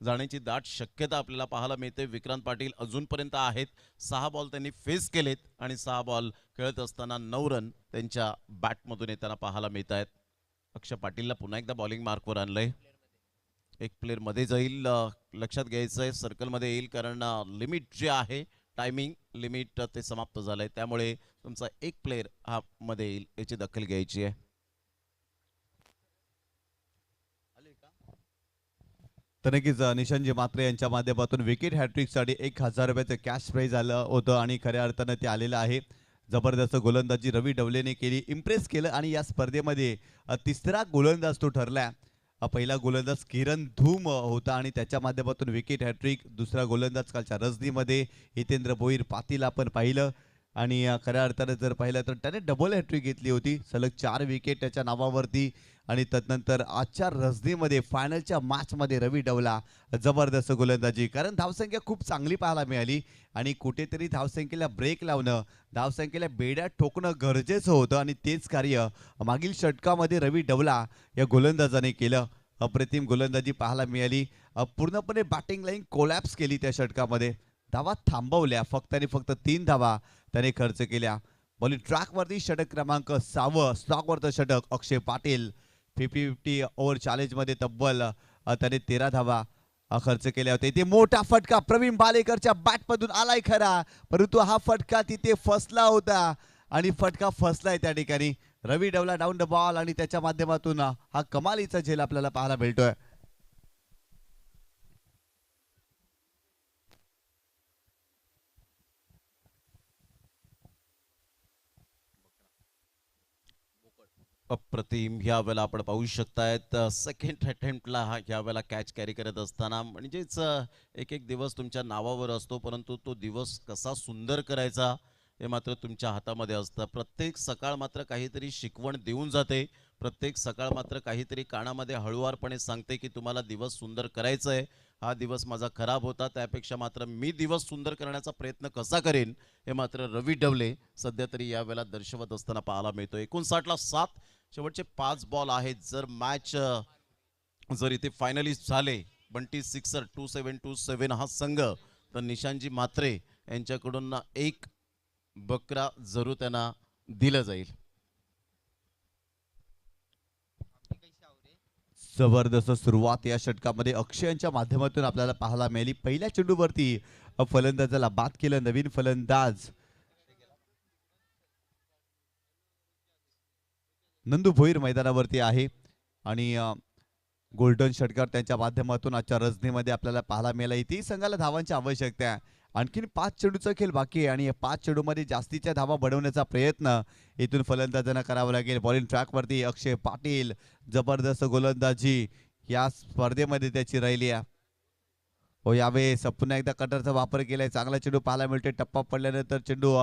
जाण्याची दाट शक्यता आपल्याला पाहायला मिळते. विक्रांत पाटील अजूनपर्यंत आहेत. 6 बॉल त्यांनी फेस केलेत आणि 6 बॉल खेळत असताना 9 रन त्यांच्या बॅटमधून येताना पाहायला मिळत आहेत. अक्षय पाटीलला पुन्हा एकदा बॉलिंग मार्कवर आणलंय. एक प्लेअर मध्ये जाईल, लक्षात घ्यायचं आहे. सर्कलमध्ये येईल कारण लिमिट जे आहे टायमिंग लिमिट ते समाप्त झालंय. त्यामुळे तुमचा एक प्लेअर हा मध्ये येईल याची दखल घ्यायची आहे. तर नक्कीच निशांजी मात्रे यांच्या माध्यमातून विकेट हॅट्रिकसाठी 1000 रुपयाचं कॅश प्राईज आलं होतं आणि खऱ्या अर्थानं ते आलेलं आहे. जबरदस्त गोलंदाजी रवी डवलेने केली, इम्प्रेस केलं आणि या स्पर्धेमध्ये तिसरा गोलंदाज तो ठरला. पहिला गोलंदाज किरण धूम होता आणि त्याच्या माध्यमातून विकेट हॅट्रिक. दुसरा गोलंदाज कालच्या रजनीमध्ये हितेंद्र भोईर पाटील आपण पाहिलं आणि खऱ्या अर्थानं जर पाहिलं तर त्याने डबल हॅट्रिक घेतली होती. सलग 4 विकेट त्याच्या नावावरती आणि तदनंतर आजच्या रजनीमध्ये फायनलच्या मॅचमध्ये रवी डवला जबरदस्त गोलंदाजी. कारण धावसंख्या खूप चांगली पाहायला मिळाली आणि कुठेतरी धावसंख्येला ब्रेक लावणं, धावसंख्येला बेड्या ठोकणं गरजेचं होतं आणि तेच कार्य मागील षटकामध्ये रवी डवला या गोलंदाजाने केलं. अप्रतिम गोलंदाजी पाहायला मिळाली. पूर्णपणे बॅटिंग लाईन कोलॅप्स केली त्या षटकामध्ये. धावा थांबवल्या, फक्त आणि फक्त 3 धावा त्याने खर्च केल्या. बॉलिंग ट्रॅकवरती षटक क्रमांक 6 स्टॉकवरचं षटक अक्षय पाटील. 50-50 ओव्हर चॅलेंजमध्ये तब्बल त्याने 13 धावा खर्च केल्या होत्या. इथे मोठा फटका प्रवीण बालेकरच्या बॅटमधून आलाय खरा, परंतु हा फटका तिथे फसला होता आणि फटका फसलाय त्या ठिकाणी. रवी डवला डाऊन द बॉल आणि त्याच्या माध्यमातून हा कमालीचा झेल आपल्याला पाहायला मिळतोय. अप्रतिम. ह्या वेळेला आपण पाहू शकतायत सेकंड अटेम्प्टला ह्या वेळेला कॅच कॅरी करत असताना म्हणजेच एक एक दिवस तुमच्या नावावर असतो, परंतु तो दिवस कसा सुंदर करायचा हे मात्र तुमच्या हातामध्ये असतं. प्रत्येक सकाळ मात्र काहीतरी शिकवण देऊन जाते. प्रत्येक सकाळ मात्र काहीतरी कानामध्ये हळुवारपणे सांगते की तुम्हाला दिवस सुंदर करायचा आहे. हा दिवस माझा खराब होता, त्यापेक्षा मात्र मी दिवस सुंदर करण्याचा प्रयत्न कसा करेन हे मात्र रवी डवले सध्या तरी यावेळेला दर्शवत असताना पाहायला मिळतो. 59ला 7 शेवटचे 5 बॉल आहेत. जर मॅच जर इथे फायनलिस्ट झाले बंटी सिक्सर 2727 हा संघ, तर निशांजी मात्रे यांच्याकडून एक बकरा जरूर त्यांना दिलं जाईल. जबरदस्त सुरुवात या षटकामध्ये अक्षयांच्या माध्यमातून आपल्याला पाहायला मिळाली. पहिल्या चेंडूवरती फलंदाजाला बाद केलं. नवीन फलंदाज नंदू भोईर मैदानावरती आहे आणि गोल्डन षटकार त्यांच्या माध्यमातून आजच्या रजनीमध्ये आपल्याला पाहायला मिळाला. इथेही संघाला धावांची आवश्यकता आहे. आणखीन 5 चेंडूचा खेळ बाकी आहे आणि या 5 चेंडूमध्ये जास्तीच्या धावा बनवण्याचा प्रयत्न इथून फलंदाजांना करावा लागेल. बॉलिंग ट्रॅकवरती अक्षय पाटील. जबरदस्त गोलंदाजी या स्पर्धेमध्ये त्याची राहिली आहे. हो, यावेळेस पुन्हा एकदा कटरचा वापर केलाय. चांगला चेंडू पाहायला मिळतोय. टप्पा पडल्यानंतर चेंडू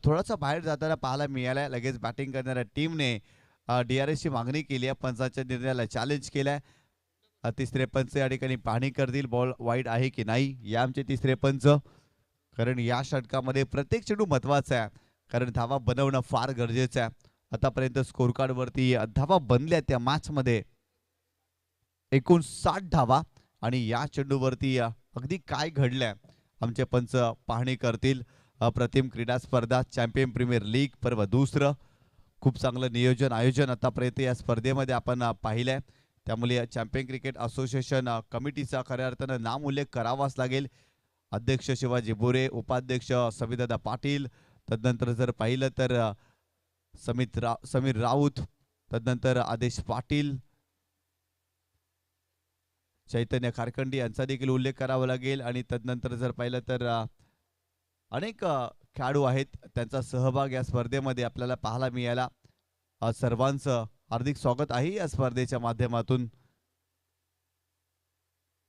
थोडासा बाहेर जाताना पाहायला मिळालाय. लगेच बॅटिंग करणाऱ्या टीमने DRS ची मागणी केली आहे. पंचाच्या निर्णयाला चॅलेंज केलाय. तिसरे पंच या ठिकाणी पाहणी करतील बॉल वाईड आहे की नाही. या आमचे तिसरे पंच, कारण या षटकामध्ये प्रत्येक चेंडू महत्वाचा आहे, कारण धावा बनवणं फार गरजेचं आहे. आतापर्यंत स्कोर कार्ड वरती धावा बनल्या त्या मॅच मध्ये 59 धावा आणि या चेंडूवरती अगदी काय घडलंय आमचे पंच पाहणी करतील. अप्रतिम क्रीडा स्पर्धा चॅम्पियन प्रीमियर लीग पर्व दुसरं. खूप चांगलं नियोजन आयोजन आतापर्यंत या स्पर्धेमध्ये आपण पाहिलंय. त्यामुळे चॅम्पियन क्रिकेट असोसिएशन कमिटीचा खऱ्या अर्थानं नाम उल्लेख करावाच लागेल. अध्यक्ष शिवाजी बोरे, उपाध्यक्ष समीरदादा पाटील, तदनंतर जर पाहिलं तर समीर राऊत, तदनंतर आदेश पाटील, चैतन्य खारखंडी यांचा देखील उल्लेख करावा लागेल आणि तदनंतर जर पाहिलं तर अनेक खेळाडू आहेत, त्यांचा सहभाग या स्पर्धेमध्ये आपल्याला पाहायला मिळाला. सर्वांचं हार्दिक स्वागत आहे या स्पर्धेच्या माध्यमातून.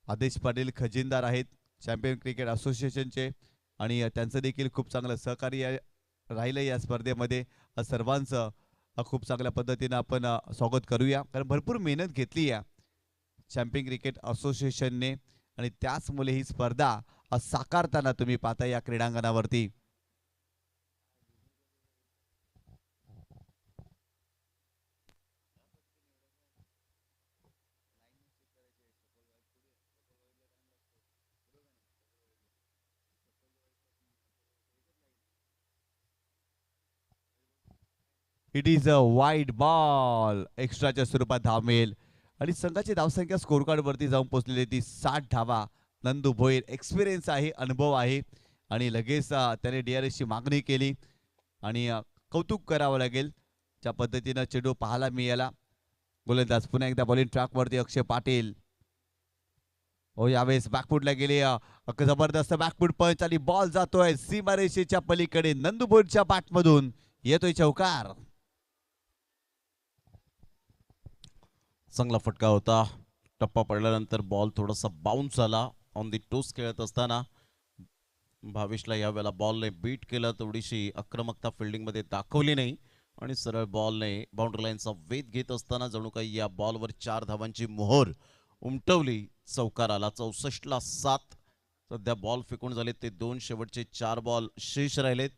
आदेश पाटील खजिनदार आहेत चॅम्पियन क्रिकेट असोसिएशनचे आणि त्यांचं देखील खूप चांगलं सहकार्य राहिलं या स्पर्धेमध्ये. सर्वांचं खूप चांगल्या पद्धतीनं आपण स्वागत करूया, कारण भरपूर मेहनत घेतली या चॅम्पियन क्रिकेट असोसिएशनने आणि त्याचमुळे ही स्पर्धा साकारताना तुम्ही पाहता या क्रीडांगणावरती. It is a wide ball. एक्स्ट्राच्या स्वरूपात धाव मिळेल आणि संघाची धावसंख्या स्कोर कार्ड वरती जाऊन पोहोचलेली ती 60 धावा. नंदू भोईर एक्सपिरियन्स आहे, अनुभव आहे आणि लगेच त्याने DRS ची मागणी केली आणि कौतुक करावं लागेल ज्या पद्धतीनं चेंडू पाहायला मिळाला. गोलंदाज पुन्हा एकदा बॉलिंग ट्रॅक वरती अक्षय पाटील. हो, यावेळेस बॅकफुटला गेले, जबरदस्त बॅकफुट पंच आणि बॉल जातोय सीमारेषेच्या पलीकडे. नंदू भोईरच्या बॅटमधून येतोय चौकार. चांगला फटका होता. टप्पा पडल्यानंतर बॉल थोडासा बाउन्स झाला. ऑन दी टोस खेळत असताना भावेशला यावेळेला बॉलने बीट केलं. थोडीशी आक्रमकता फिल्डिंगमध्ये दाखवली नाही आणि सरळ बॉलने बाउंड्री लाईनचा वेध घेत असताना जणू काही या बॉलवर 4 धावांची मोहर उमटवली. चौकार आला. 64-7. सध्या बॉल फेकून झाले ते 2. शेवटचे 4 बॉल शेष राहिलेत.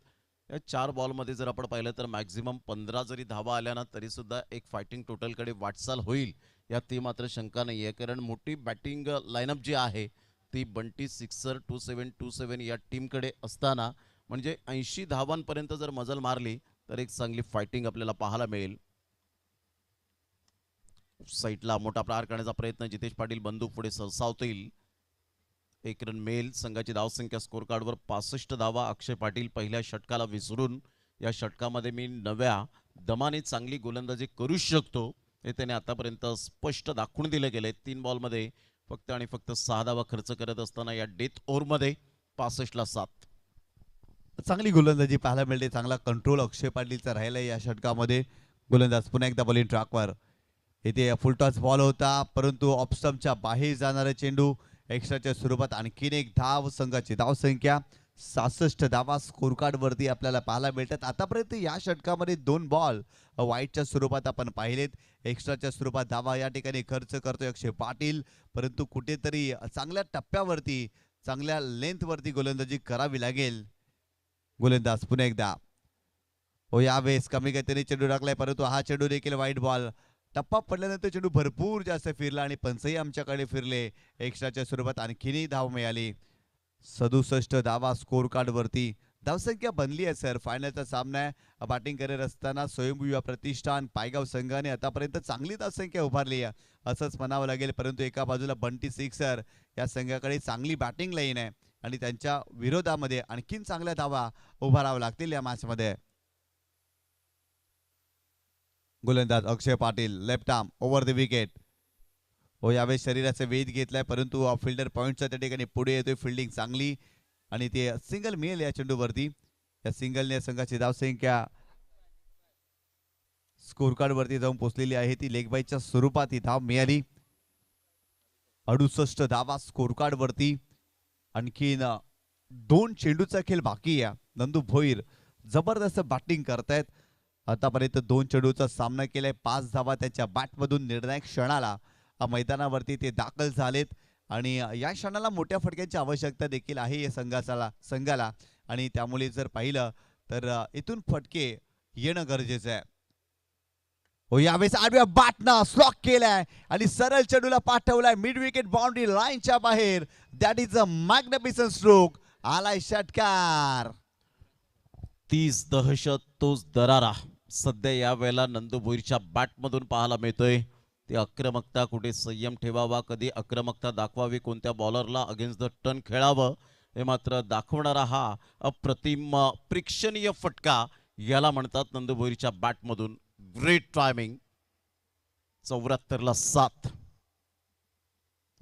या 4 बॉलमध्ये जर आपण पाहिलं तर मॅक्झिमम 15 जरी धावा आल्या ना तरी सुद्धा एक फायटिंग टोटलकडे वाटचाल होईल यात ती मात्र शंका नाही आहे, कारण मोठी बॅटिंग लाईनअप जी आहे ती बंटी सिक्सर 2727 या टीमकडे असताना म्हणजे 80 धावांपर्यंत जर मजल मारली तर एक चांगली फायटिंग आपल्याला पाहायला मिळेल. साईडला मोठा प्रहार करण्याचा प्रयत्न जितेश पाटील बंदूक पुढे सरसावतील. 1 रन मिळेल. संघाची धावसंख्या स्कोर कार्डवर 65 धावा. अक्षय पाटील पहिल्या षटकाला विसरून या षटकामध्ये मी नव्या दमाने चांगली गोलंदाजी करू शकतो हे त्याने आतापर्यंत स्पष्ट दाखवून दिलं गेलंय. 3 बॉलमध्ये फक्त आणि फक्त 6 धावा खर्च करत असताना या डेथ ओव्हरमध्ये 65-7. चांगली गोलंदाजी पाहायला मिळते. चांगला कंट्रोल अक्षय पाटीलचा राहिला या षटकामध्ये. गोलंदाज पुन्हा एकदा बॉलिंग ट्रॅकवर. इथे फुलटॉस बॉल होता परंतु ऑफस्टंपच्या बाहेर जाणारा चेंडू. एक्स्ट्राच्या स्वरूपात आणखीन एक धाव. संघाची धावसंख्या 66 धावा स्कोर कार्ड वरती आपल्याला पाहायला मिळतात. आतापर्यंत या षटकामध्ये 2 बॉल वाईटच्या स्वरूपात आपण पाहिलेत. एक्स्ट्राच्या स्वरूपात धावा या ठिकाणी खर्च करतोय अक्षय पाटील, परंतु कुठेतरी चांगल्या टप्प्यावरती चांगल्या लेंथवरती गोलंदाजी करावी लागेल. गोलंदाज पुन्हा एकदा. हो, यावेळेस कमी गतीने चेंडू टाकलाय परंतु हा चेंडू देखील वाईट बॉल. टप्पा पडल्यानंतर चेंडू भरपूर जास्त फिरला आणि पंचही आमच्याकडे फिरले. एक्स्ट्राच्या स्वरूपात आणखीनही धाव मिळाली. 67 धावा स्कोर कार्ड वरती. धावसंख्या बनली आहे सर. फायनलचा सामना आहे. बॅटिंग करत असताना स्वयंभू युवा प्रतिष्ठान पायगाव संघाने आतापर्यंत चांगली धावसंख्या उभारली आहे असंच म्हणावं लागेल, परंतु एका बाजूला बंटी सिक्सर या संघाकडे चांगली बॅटिंग लाईन आहे आणि त्यांच्या विरोधामध्ये आणखीन चांगल्या धावा उभाराव्या लागतील या मॅचमध्ये. गोलंदाज Akshay Patil left arm over the wicket. हो, यावेळेस शरीराचा वेध घेतलाय परंतु फिल्डर पॉइंटच्या त्या ठिकाणी पुढे येतोय. फिल्डिंग चांगली आणि ते सिंगल मिळेल या चेंडूवरती. या सिंगलने संघाची धावसंख्या स्कोर कार्ड वरती जाऊन पोहोचलेली आहे. ती लेग बायच्या स्वरूपात ही धाव मिळाली. 68 धावा स्कोर कार्ड वरती. आणखीन 2 चेंडूचा खेळ बाकी आहे. नंदू भोईर जबरदस्त बॅटिंग करतायत. आतापर्यंत 2 चेंडूचा सामना केलाय. 5 धावा त्याच्या बॅटमधून निर्णायक क्षणाला मैदानावरती ते दाखल झालेत आणि या क्षणाला मोठ्या फटक्यांची आवश्यकता देखील आहे या संघाला आणि त्यामुळे जर पाहिलं तर इथून फटके येणं गरजेचं आहे. हो, यावेळेस आडव्या बॅटनं स्लॉक केलाय आणि सरळ चेंडूला पाठवलाय मिड विकेट बाउंड्री लाईनच्या बाहेर. That is a magnificent stroke. आलाय षटकार. 30 दहशत तोच दरारा सध्या या वेळेला नंदू भोईरच्या बॅटमधून पाहायला मिळतोय. ती आक्रमकता, कुठे संयम ठेवावा, कधी आक्रमकता दाखवावी, कोणत्या बॉलरला अगेन्स्ट द टर्न खेळावं हे मात्र दाखवणारा हा अप्रतिम प्रेक्षणीय फटका याला म्हणतात नंदू भोईरच्या बॅटमधून. Great timing. 74 ला 7.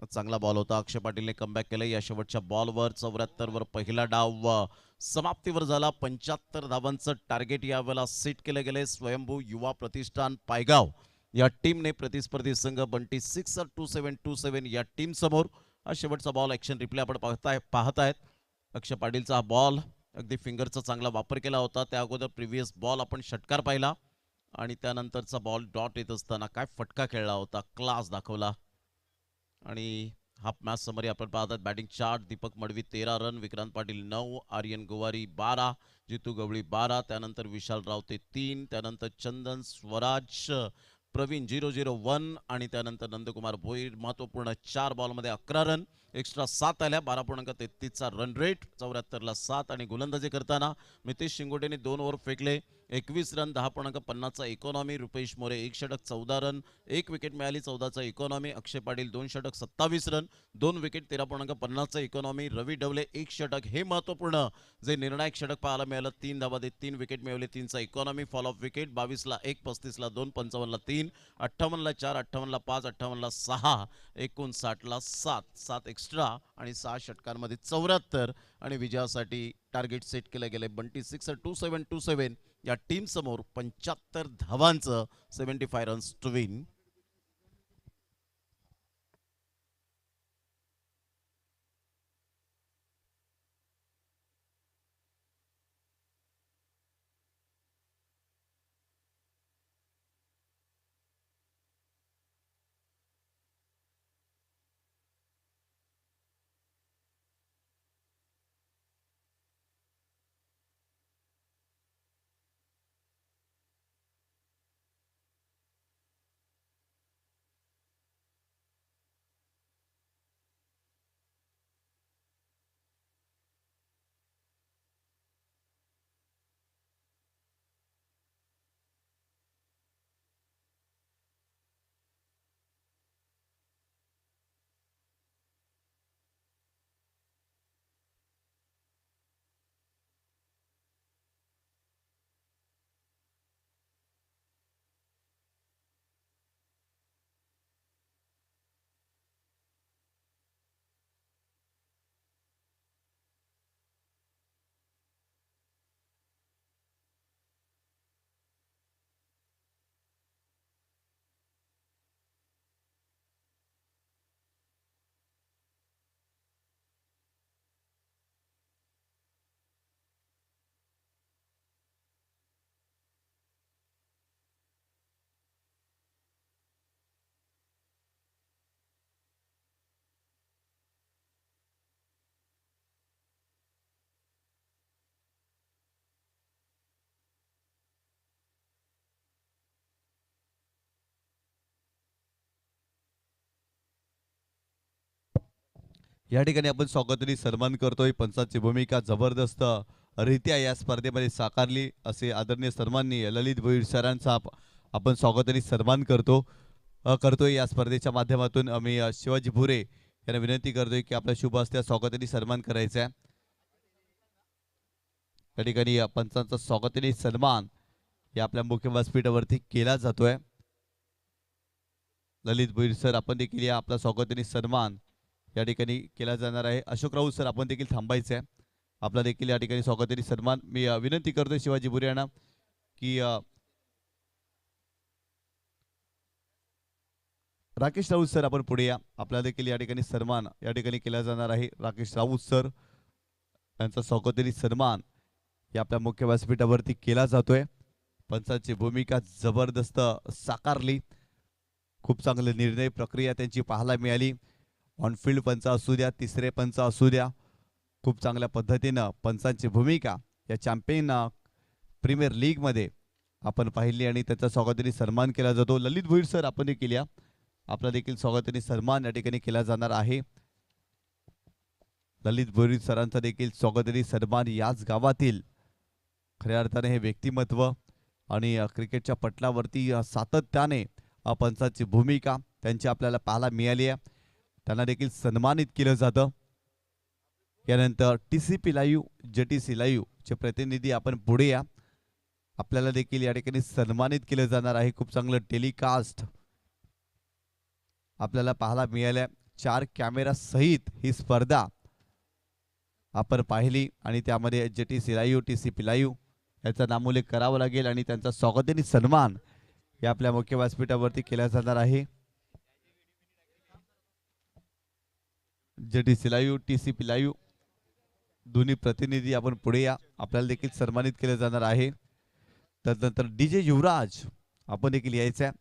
चांगला बॉल होता. अक्षय पाटीलने कमबॅक केलं या शेवटच्या बॉलवर. 74 वर पहिला डाव समाप्तीवर झाला. 75 धावांचं टार्गेट यावेळेला सेट केले गेले. स्वयंभू युवा प्रतिष्ठान पायगाव या टीमने प्रतिस्पर्धी संघ बंटी 6-27-27 या टीम समोर. हा शेवटचा बॉल ॲक्शन रिप्ले आपण पाहतायत. अक्षय पाटीलचा हा बॉल अगदी फिंगरचा चांगला वापर केला होता. त्या अगोदर प्रिव्हियस बॉल आपण षटकार पाहिला आणि त्यानंतरचा बॉल डॉट येत असताना काय फटका खेळला होता, क्लास दाखवला. आणि हाफ मॅच समरी आपण पाहतात. Batting chart: Deepak Madavi 13 run, Vikrant Patil 9, Aryan Gowari 12, Jitu Gawali 12, त्यानंतर विशाल रावते 3, त्यानंतर चंदन स्वराज, प्रवीण 001 आणि त्यानंतर नंदकुमार भोईर महत्वपूर्ण 4 बॉलमध्ये 11 रन, एक्स्ट्रा 7 आल्या. 12.33चा रन रेट, 74ला 7. आणि गोलंदाजी करताना मितेश शिंगोटेने 2 ओव्हर फेकले, 21 रन, 10.50चा इकॉनॉमी. रुपेश मोरे 1 षटक 14 रन, 1 विकेट मिळाली, 14चा इकॉनॉमी. अक्षय पाटील 2 षटक 27 रन, 2 विकेट, 13.50चा इकॉनॉमी. रवी डवले 1 षटक, हे महत्वपूर्ण जे निर्णायक षटक पाहायला मिळालं. 3 धावा देत 3 विकेट मिळवले, 3चा इकॉनॉमी. फॉल ऑफ विकेट: 22ला 1, 35ला 2, 55ला 3, 58ला 4, 58ला 5, 58ला 6, 59ला 7, 7 एक्स्ट्रा आणि 6 षटकांमध्ये 74. आणि विजयासाठी टार्गेट सेट केले गेले. बंटी 6-27-27 या टीम समोर 75 धावांचं 75 रन्स टू विन. या ठिकाणी आपण स्वागताने सन्मान करतोय. पंचांची भूमिका जबरदस्त रित्या या स्पर्धेमध्ये साकारली असे आदरणीय सन्माननीय ललित भोईर सरांचा आपण स्वागताने सन्मान करतोय. या स्पर्धेच्या माध्यमातून आम्ही शिवाजी भुरे यांना विनंती करतोय की आपल्या शुभ हस्ते स्वागताने सन्मान करायचा आहे. या ठिकाणी पंचांचा स्वागताने सन्मान या आपल्या मुख्य व्यासपीठावरती केला जातोय. ललित भोईर सर आपण देखील या आपला स्वागताने सन्मान या ठिकाणी केला जाणार आहे. अशोक राऊत सर आपण देखील थांबायचं आहे. आपला देखील या ठिकाणी स्वागताने सन्मान मी विनंती करतोय शिवाजी भुरे यांना की राकेश राऊत सर आपण पुढे या. आपला देखील या ठिकाणी सन्मान या ठिकाणी केला जाणार आहे. राकेश राऊत सर यांचा स्वागताने सन्मान या आपल्या मुख्य व्यासपीठावरती केला जातोय. पंचांची भूमिका जबरदस्त साकारली. खूप चांगले निर्णय प्रक्रिया त्यांची पाहायला मिळाली. ऑनफिल्ड पंच असू द्या, तिसरे पंच असू द्या, खूप चांगल्या पद्धतीनं पंचांची भूमिका या चॅम्पियन प्रीमियर लीगमध्ये आपण पाहिली आणि त्याचा स्वागताने सन्मान केला जातो. ललित भोईर सर आपण देखील या. आपला देखील स्वागताने सन्मान या ठिकाणी केला जाणार आहे. ललित भोईर सरांचा देखील स्वागताने सन्मान. याच गावातील खऱ्या अर्थाने हे व्यक्तिमत्व आणि क्रिकेटच्या पटलावरती सातत्याने पंचांची भूमिका त्यांची आपल्याला पाहायला मिळाली आहे. त्यांना देखील सन्मानित केलं जातं. यानंतर TCP लाईव्ह, JTC लाईव्ह चे प्रतिनिधी आपण पुढे या. आपल्याला देखील या ठिकाणी सन्मानित केलं जाणार आहे. खूप चांगलं टेलिकास्ट आपल्याला पाहायला मिळालं. 4 कॅमेरा सहित ही स्पर्धा आपण पाहिली आणि त्यामध्ये JTC लाईव्ह TCP लाईव्ह याचा नामोल्लेख करावा लागेल आणि त्यांचा स्वागताने सन्मान हे आपल्या मुख्य व्यासपीठावरती केला जाणार आहे. JTC लाईव्ह TCP लाईव्ह दोन्ही प्रतिनिधी आपण पुढे या, आपल्याला देखील सन्मानित केले जाणार आहे. त्यानंतर DJ युवराज आपण देखील यायचं आहे.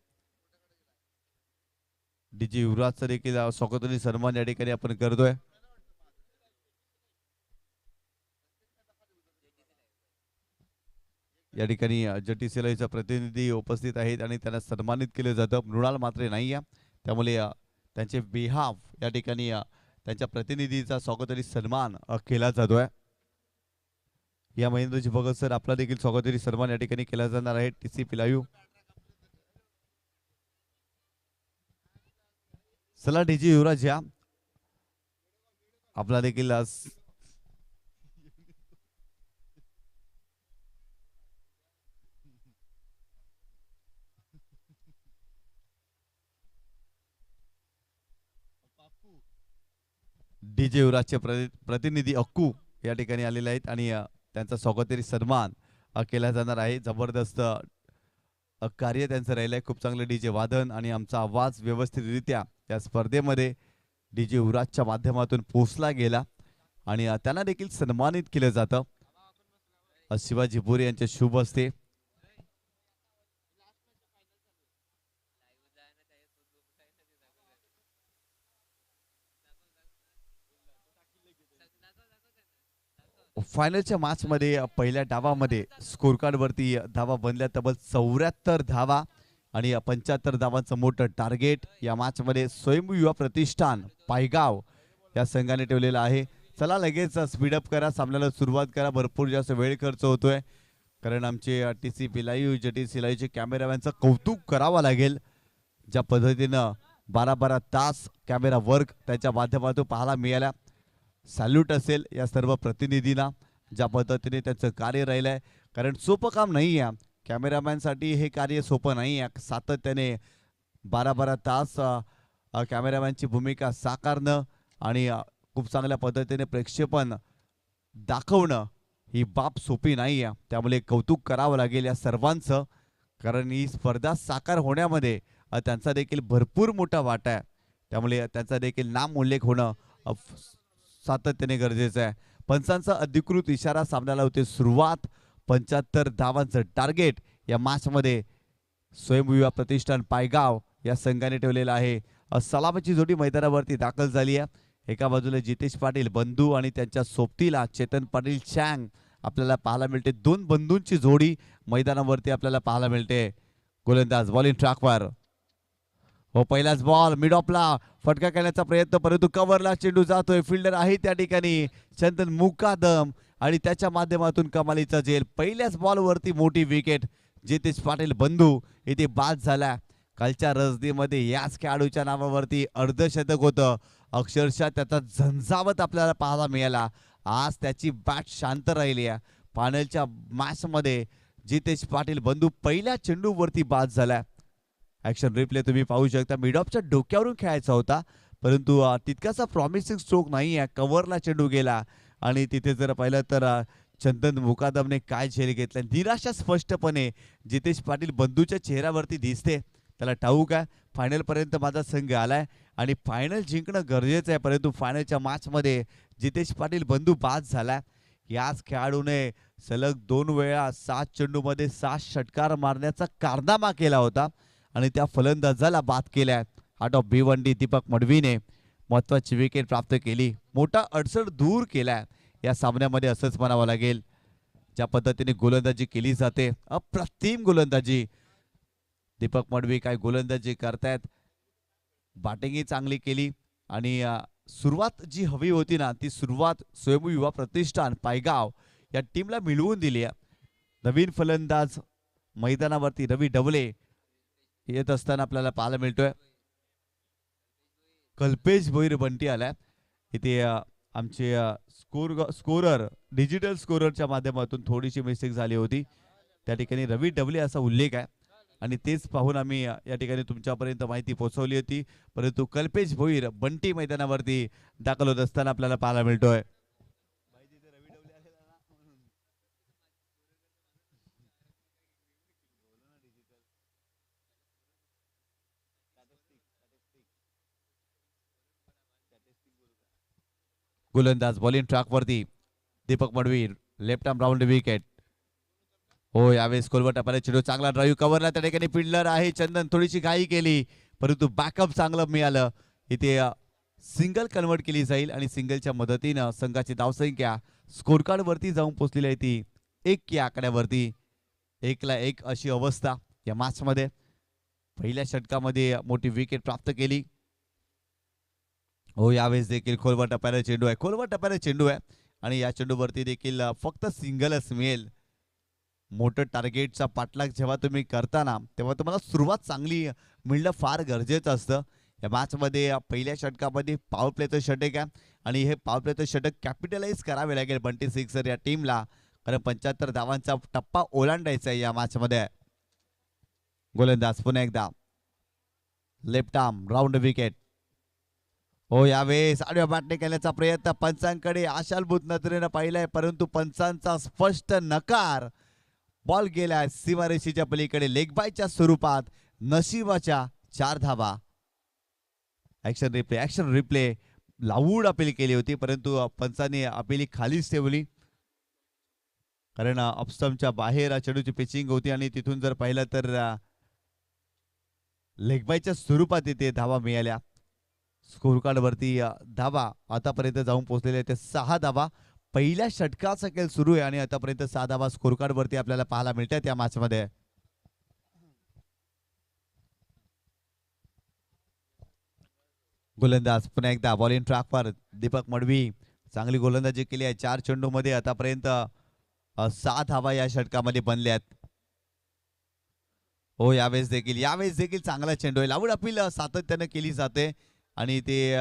DJ युवराजचा देखील स्वागताने सन्मान या ठिकाणी आपण करतोय. या ठिकाणी JTC लाईव्हचा प्रतिनिधी उपस्थित आहेत आणि त्यांना सन्मानित केले जातं. मृणाल मात्र नाही आहे, त्यामुळे त्यांचे बिहाफ या ठिकाणी त्यांच्या प्रतिनिधीचा स्वागताने सन्मान केला जातोय. या महेंद्रजी भगत सर आपला देखील स्वागताने सन्मान या ठिकाणी केला जाणार आहे. TCP लाईव्ह चला DJ युवराज या, आपला देखील DJ युवराजचे प्रतिनिधी अक्कू या ठिकाणी आलेले आहेत आणि त्यांचा स्वागताने सन्मान केला जाणार आहे. जबरदस्त कार्य त्यांचं राहिलंय, खूप चांगलं DJ वादन आणि आमचा आवाज व्यवस्थितरित्या या स्पर्धेमध्ये DJ युवराजच्या माध्यमातून पोहोचला गेला आणि त्यांना देखील सन्मानित केलं जातं. शिवाजी बोरे यांच्या शुभ हस्ते फायनलच्या मॅच मध्ये पहिल्या डावामध्ये स्कोर कार्ड वरती धावा बनल्या तब्बल 74 धावा आणि 75 धावांचं मोठं टार्गेट या मॅच मध्ये स्वयंभू युवा प्रतिष्ठान पायगाव या संघाने ठेवलेलं आहे. चला लगेच स्पीडअप करा, सामन्याला सुरुवात करा. भरपूर जास्त वेळ खर्च होतोय कारण आमचे TCP लाईव्ह JTC लाईव्हचे कॅमेरामॅनचं कौतुक करावं लागेल. ज्या पद्धतीनं 12-12 तास कॅमेरा वर्क त्याच्या माध्यमातून पाहायला मिळाला. सॅल्यूट असेल या सर्व प्रतिनिधींना, ज्या पद्धतीने त्यांचं कार्य राहिलंय. कारण सोपं काम नाही आहे, कॅमेरामॅनसाठी हे कार्य सोपं नाही आहे. सातत्याने 12-12 तास कॅमेरामॅनची भूमिका साकारणं आणि खूप चांगल्या पद्धतीने प्रक्षेपण दाखवणं ही बाब सोपी नाही आहे. त्यामुळे कौतुक करावं लागेल या सर्वांचं, कारण ही स्पर्धा साकार होण्यामध्ये त्यांचा देखील भरपूर मोठा वाटा आहे. त्यामुळे त्यांचा देखील नाम उल्लेख होणं सातत्याने गरजेचं आहे. पंचांचा अधिकृत इशारा, सामन्याला होते सुरुवात. 75 धावांचं टार्गेट या मॅच मध्ये स्वयंभू युवा प्रतिष्ठान पायगाव या संघाने ठेवलेलं आहे. सलामीची जोडी मैदानावरती दाखल झाली आहे. एका बाजूला जितेश पाटील बंधू आणि त्यांच्या सोबतीला चेतन पाटील चँग आपल्याला पाहायला मिळते. दोन बंधूंची जोडी मैदानावरती आपल्याला पाहायला मिळते. गोलंदाज बॉलिंग ट्रॅकवर हो, पहिलाच बॉल मिड ऑफला फटका करण्याचा प्रयत्न, परंतु कव्हरला चेंडू जातोय. फिल्डर आहे त्या ठिकाणी चंदन मुकादम आणि त्याच्या माध्यमातून कमालीचा झेल. पहिल्याच बॉलवरती मोठी विकेट. जितेश पाटील बंधू इथे बाद झाला. कालच्या रजनीमध्ये याच खेळाडूच्या नावावरती अर्धशतक होतं. अक्षरशः त्याचा झंझावत आपल्याला पाहायला मिळाला. आज त्याची बॅट शांत राहिली आहे. फायनलच्या मॅच मध्ये जितेश पाटील बंधू पहिल्या चेंडूवरती बाद झाला. ऍक्शन रिप्ले तुम्ही पाहू शकता. मिडऑफच्या डोक्यावरून खेळायचा होता, परंतु तितकासा प्रॉमिसिंग स्ट्रोक नाही आहे. कव्हरला चेंडू गेला आणि तिथे जर पाहिलं तर चंदन मुकादमने काय झेल घेतला. निराशा स्पष्टपणे जितेश पाटील बंधूच्या चेहऱ्यावरती दिसते. त्याला ठाऊक आहे फायनल पर्यंत माझा संघ आलाय आणि फायनल जिंकणं गरजेचं आहे, परंतु फायनलच्या मॅच मध्ये जितेश पाटील बंधू बाद झाला. याच खेळाडूने सलग 2 वेळा 7 चेंडूमध्ये 7 षटकार मारण्याचा कारनामा केला होता आणि त्या फलंदाजाला बाद केलाय. आउट ऑफ भिवंडी दीपक मडवीने महत्वाची विकेट प्राप्त केली. मोठा अडचण दूर केलाय या सामन्यामध्ये असंच म्हणावं लागेल. ज्या पद्धतीने गोलंदाजी केली जाते, अप्रतिम गोलंदाजी. दीपक मडवी काय गोलंदाजी करतायत. बॅटिंगही चांगली केली आणि सुरुवात जी हवी होती ना, ती सुरुवात स्वयंभू युवा प्रतिष्ठान पायगाव या टीमला मिळवून दिली आहे. नवीन फलंदाज मैदानावरती रवी डवले येत असताना आपल्याला पाहायला मिळतोय. कल्पेश भोईर बंटी आलाय. इथे आमचे स्कोरर डिजिटल स्कोररच्या माध्यमातून थोडीशी मिस्टेक झाली होती. त्या ठिकाणी रवी डवले असा उल्लेख आहे आणि तेच पाहून आम्ही या ठिकाणी तुमच्यापर्यंत माहिती पोहोचवली होती. परंतु कल्पेश भोईर बंटी मैदानावरती दाखल होत असताना आपल्याला पाहायला मिळतोय. गोलंदाज बॉलिंग ट्रॅकवरती Deepak Madvir left arm round wicket. हो यावेळेस कोलवट आपल्याला चेंडू चांगला ड्राईव्ह कव्हरला त्या ठिकाणी फिल्डर आहे चंदन थोडीशी घाई केली परंतु बॅकअप चांगलं मिळालं. इथे सिंगल कन्वर्ट केली जाईल आणि सिंगलच्या मदतीनं संघाची धावसंख्या स्कोर कार्ड वरती जाऊन पोहोचलेली आहे ती 1 या आकड्यावरती. 1-1 अशी अवस्था या मॅच मध्ये. पहिल्या षटकामध्ये मोठी विकेट प्राप्त केली. हो यावेळेस देखील खोलवर टप्प्याला चेंडू आहे खोलवर टप्प्याला चेंडू आहे आणि या चेंडूवरती देखील फक्त सिंगलच मिळेल. मोठं टार्गेटचा पाठलाग जेव्हा तुम्ही करताना तेव्हा तुम्हाला सुरुवात चांगली मिळणं फार गरजेचं असतं. या मॅचमध्ये पहिल्या षटकामध्ये पॉवर प्लेचं षटक आहे आणि हे पॉवर प्लेचं षटक कॅपिटलाइज करावे लागेल बंटी सिक्सर या टीमला कारण 75 धावांचा टप्पा ओलांडायचा आहे या मॅचमध्ये. गोलंदाज पुन्हा एकदा लेफ्ट आर्म राऊंड विकेट. हो यावेळेस आडव्या बॅटने केल्याचा प्रयत्न पंचांकडे आशालभूत नजरेनं पाहिलाय परंतु पंचांचा स्पष्ट नकार. बॉल गेलाय सीमारेषेच्या पलीकडे लेग बायच्या स्वरूपात. नशिबाच्या 4 धावा. ऍक्शन रिप्ले लावूड अपील केली होती परंतु पंचांनी अपिली खालीच ठेवली कारण ऑफस्टंपच्या बाहेर चेंडूची पिचिंग होती आणि तिथून जर पाहिलं तर लेग बायच्या स्वरूपात इथे धावा मिळाल्या. स्कोर कार्ड वरती धावा आतापर्यंत जाऊन पोहोचलेले ते 6 धावा. पहिल्या षटकाचा खेळ सुरू आहे आणि आतापर्यंत 6 धावा स्कोर कार्ड वरती आपल्याला पाहायला मिळतात या मॅच मध्ये. गोलंदाज पुन्हा एकदा बॉलिंग ट्रॅकवर दीपक मडवी चांगली गोलंदाजी केली आहे. 4 चेंडू मध्ये आतापर्यंत 6 धावा या षटकामध्ये बनल्यात. हो यावेळेस देखील चांगला चेंडू आहे. लावूड अपील सातत्याने केली जाते आणि ते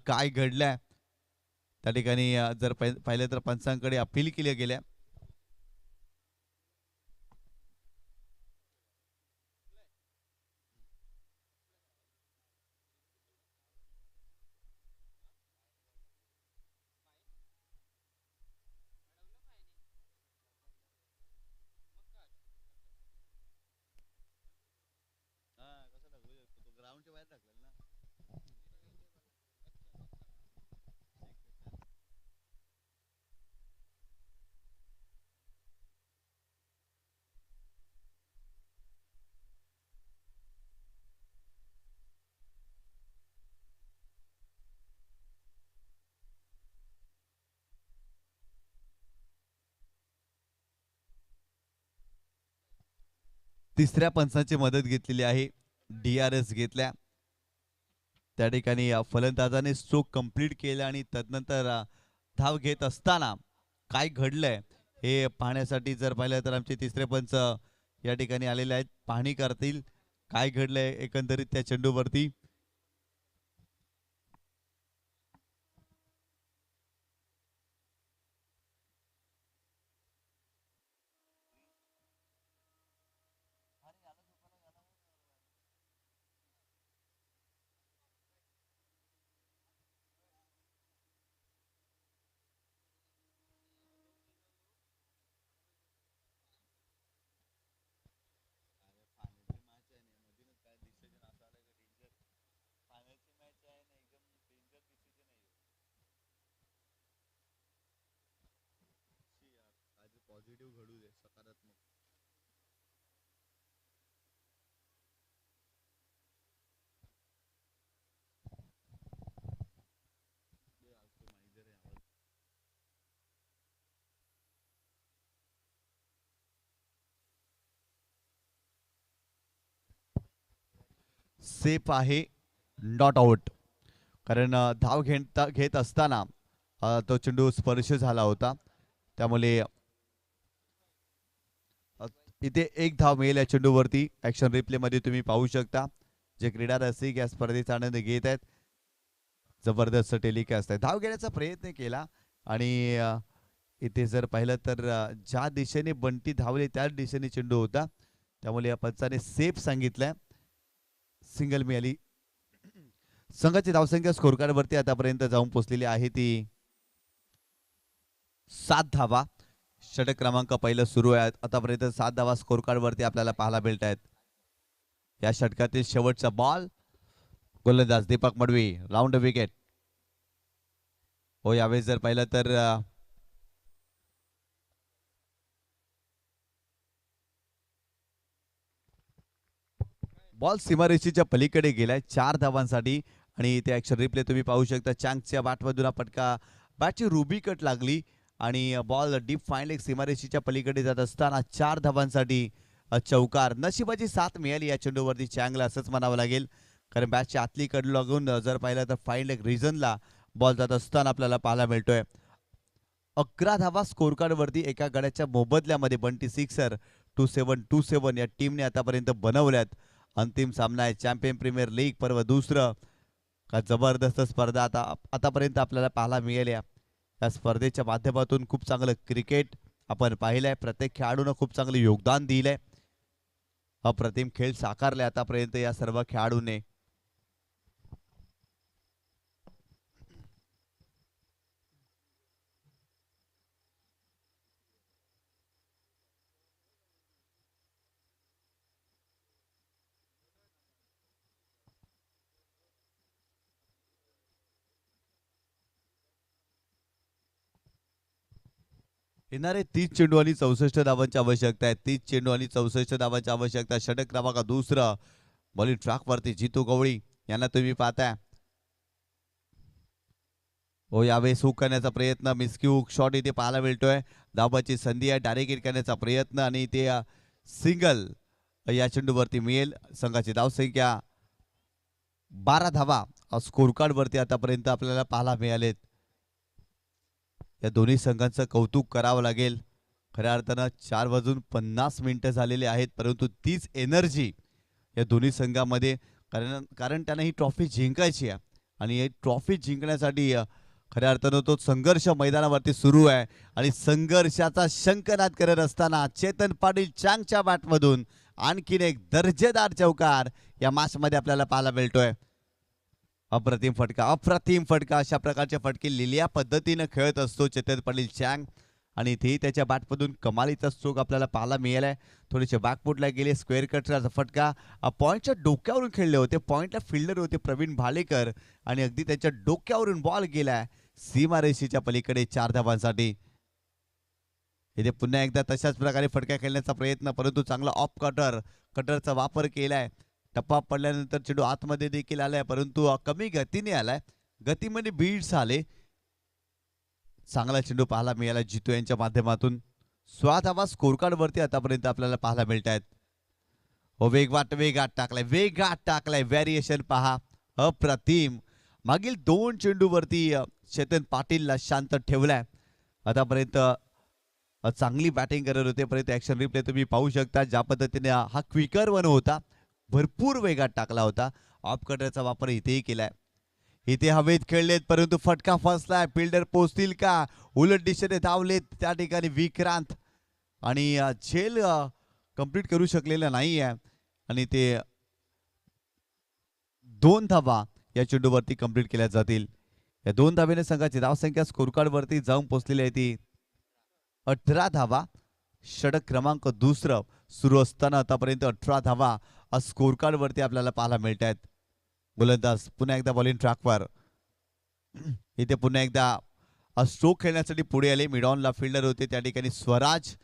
काय घडलंय त्या ठिकाणी जर पाहिलं तर पंचांकडे अपील केल्या गेल्या. तिसऱ्या पंचाची मदत घेतलेली आहे. DRS घेतल्या त्या ठिकाणी फलंदाजाने स्ट्रोक कंप्लीट केला आणि तदनंतर धाव घेत असताना काय घडलंय हे पाहण्यासाठी जर पाहिलं तर आमचे तिसरे पंच या ठिकाणी आलेले आहेत. पाहणी करतील काय घडलंय एकंदरीत त्या चेंडूवरती. पॉझिटिव्ह घडू दे सकारात्मक. सेफ आहे नॉट आउट कारण धाव घेत असताना तो चेंडू स्पर्श झाला होता त्यामुळे इथे 1 धाव मिळेल या चेंडूवरती. ऍक्शन रिप्ले मध्ये तुम्ही पाहू शकता जे क्रीडा रसिक या स्पर्धेचा आनंद घेत आहेत. जबरदस्त टेलिकास्ट आहे. धाव घेण्याचा प्रयत्न केला आणि इथे जर पाहिलं तर ज्या दिशेने बंटी धावले त्याच दिशेने चेंडू होता त्यामुळे या पंचाने सेफ सांगितलंय, सिंगल मिळाली. संघाची धावसंख्या स्कोर कार्ड वरती आतापर्यंत जाऊन पोहोचलेली आहे ती 7 धावा. षटक क्रमांक पहिलं सुरू आहे. आतापर्यंत 7 धावा स्कोर कार्ड वरती आपल्याला पाहायला मिळत आहेत. या षटकातील शेवटचा बॉल, गोलंदाज दीपक मडवी, राऊंड विकेट. हो, यावेळेस जर पाहिलं तर बॉल सीमारेषेच्या पलीकडे गेलाय 4 धावांसाठी. आणि इथे ऍक्शन रिप्ले तुम्ही पाहू शकता. चांगच्या बॅटमधून हा फटका, बॅटची रुबी कट लागली आणि बॉल डीप फाईन लेग सीमारेषेच्या पलीकडे जात असताना 4 धावांसाठी चौकार. नशिबाची साथ मिळाली या चेंडूवरती चँगला असंच म्हणावं लागेल, कारण बॅटची आतली कड लागून जर पाहिलं तर फाईन लेग रिजनला बॉल जात असताना आपल्याला पाहायला मिळतोय. 11 धावा स्कोर कार्ड वरती एका गड्याच्या मोबदल्यामध्ये बंटी सिक्सर 2727 या टीमने आतापर्यंत बनवल्यात. अंतिम सामना आहे चॅम्पियन प्रीमियर लीग पर्व दुसरं. का जबरदस्त स्पर्धा आतापर्यंत आपल्याला पाहायला मिळाल्या. या स्पर्धेच्या माध्यमातून खूप चांगलं क्रिकेट आपण पाहिलंय. प्रत्येक खेळाडूनं खूप चांगलं योगदान दिलंय. अप्रतिम खेळ साकारले आतापर्यंत या सर्व खेळाडूंनी. येणारे 30 चेंडू आणि 64 धावांची आवश्यकता आहे. 30 चेंडू आणि 64 धावांची आवश्यकता. षटक क्रमांक दुसरं. बॉलिंग ट्रॅकवरती जितू गवळी यांना तुम्ही पाहताय. हो, यावेळेस हुक करण्याचा प्रयत्न, मिस्की हुक शॉट इथे पाहायला मिळतोय. धावाची संधी आहे, डायरेक्ट हिट करण्याचा प्रयत्न आणि ते सिंगल या चेंडूवरती मिळेल. संघाची धावसंख्या 12 धावा स्कोर कार्ड वरती आतापर्यंत आपल्याला पाहायला मिळालेत. या दोन्ही संघांचं कौतुक करावं लागेल. खऱ्या अर्थानं 4:50 झालेले आहेत, परंतु तीच एनर्जी या दोन्ही संघामध्ये, कारण त्यांना ही ट्रॉफी जिंकायची आहे आणि ही ट्रॉफी जिंकण्यासाठी खऱ्या अर्थानं तो संघर्ष मैदानावरती सुरू आहे. आणि संघर्षाचा शंखनाद करत असताना चेतन पाटील चांगच्या बॅटमधून आणखीन एक दर्जेदार चौकार या मॅचमध्ये आपल्याला पाहायला मिळतोय. अप्रतिम फटका, अप्रतिम फटका. अशा प्रकारचे फटके लिहिल्या पद्धतीनं खेळत असतो चेतन पाटील चँग आणि इथेही त्याच्या बॅटमधून कमालीचा स्ट्रोक आपल्याला पाहायला मिळालाय. थोडेसे बॅकफुटला गेले, स्क्वेअर कटचा फटका. पॉईंटच्या डोक्यावरून खेळले होते. पॉईंटला फिल्डर होते प्रवीण भालेकर आणि अगदी त्याच्या डोक्यावरून बॉल गेलाय सीमारेषेच्या पलीकडे 4 धावांसाठी. इथे पुन्हा एकदा तशाच प्रकारे फटका खेळण्याचा प्रयत्न, परंतु चांगला ऑफ कटरचा वापर केलाय. टप्पा पडल्यानंतर चेंडू आतमध्ये देखील आलाय, परंतु कमी गतीने आलाय. गतीमध्ये बीट्स आले. चांगला चेंडू पाहायला मिळाला जितू यांच्या माध्यमातून. 16 धावा स्कोर कार्ड वरती आतापर्यंत आपल्याला पाहायला मिळत आहेत. हो, वेगात टाकलाय. व्हेरिएशन पहा, अप्रतिम. मागील 2 चेंडूवरती चेतन पाटीलला शांत ठेवलाय. आतापर्यंत चांगली बॅटिंग करत होते, परंतु ऍक्शन रिप्ले तुम्ही पाहू शकता ज्या पद्धतीने हा क्विकर वन होता, भरपूर वेगात टाकला होता. ऑफ कटरचा वापर इथेही केलाय. इथे हवेत खेळलेत, परंतु फटका फसलाय. फिल्डर पोहोचतील का? उलट दिशेने धावलेत त्या ठिकाणी विक्रांत आणि झेल कंप्लीट करू शकलेला नाही आहे आणि ते 2 धावा या चेंडूवरती कंप्लीट केल्या जातील. या 2 धावेने संघाची धावसंख्या स्कोर कार्ड वरती जाऊन पोहोचलेली आहे ती 18 धावा. षटक क्रमांक दुसरं सुरू असताना आतापर्यंत 18 धावा स्कोर कार्ड वरती आपल्याला पाहायला मिळत आहेत. गोलंदाज पुन्हा एकदा बॉलिंग ट्रॅकवर. इथे पुन्हा एकदा स्ट्रोक खेळण्यासाठी पुढे आले. मिडॉनला फिल्डर होते त्या ठिकाणी स्वराज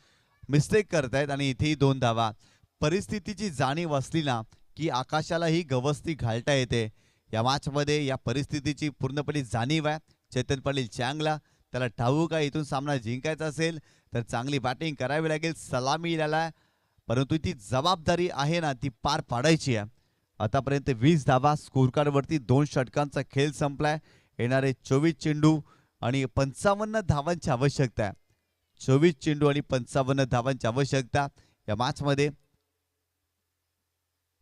मिस्टेक करतायत आणि इथेही 2 धावा. परिस्थितीची जाणीव असली ना की आकाशालाही गवसती घालता येते. या मॅचमध्ये या परिस्थितीची पूर्णपणे जाणीव आहे चेतन पाटील चँगला. त्याला ठाऊक आहे इथून सामना जिंकायचा असेल तर चांगली बॅटिंग करावी लागेल. सलामी याला, परंतु ती जबाबदारी आहे ना ती पार पाडायची आहे. आतापर्यंत 20 धावा स्कोर कार्ड वरती 2 षटकांचा खेळ संपलाय. येणारे 24 चेंडू आणि 55 धावांची आवश्यकता आहे. 24 चेंडू आणि 55 धावांची आवश्यकता या मॅचमध्ये.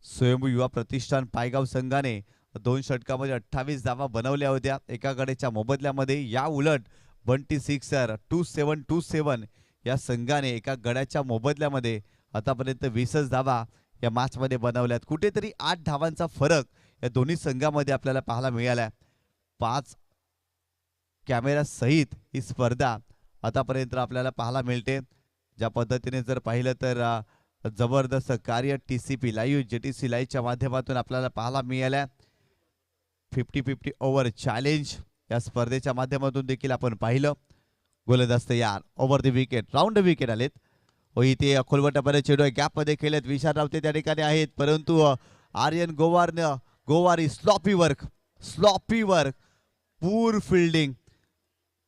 स्वयंभू युवा प्रतिष्ठान पायगाव संघाने 2 षटकामध्ये 28 धावा बनवल्या होत्या एका गड्याच्या मोबदल्यामध्ये. या उलट बंटी सिक्सर 2727 या संघाने एका गड्याच्या मोबदल्यामध्ये आतापर्यंत 20च धावा या मॅचमध्ये बनवल्यात. कुठेतरी 8 धावांचा फरक या दोन्ही संघामध्ये आपल्याला पाहायला मिळाला. 5 कॅमेरा सहित ही स्पर्धा आतापर्यंत आपल्याला पाहायला मिळते. ज्या पद्धतीने जर पाहिलं तर जबरदस्त कार्य TCP लाईव्ह JTC लाईव्हच्या माध्यमातून आपल्याला पाहायला मिळालं. 50-50 ओव्हर चॅलेंज या स्पर्धेच्या माध्यमातून देखील आपण पाहिलं. गोलंदाज तयार, over the wicket, round the wicket आलेत. इथे खोलवटापर्यंत चेंडू गॅपमध्ये खेळलेत. विशाल रावते त्या ठिकाणी आहेत, परंतु आर्यन गोवारी स्लॉपी वर्क, पूर फिल्डिंग,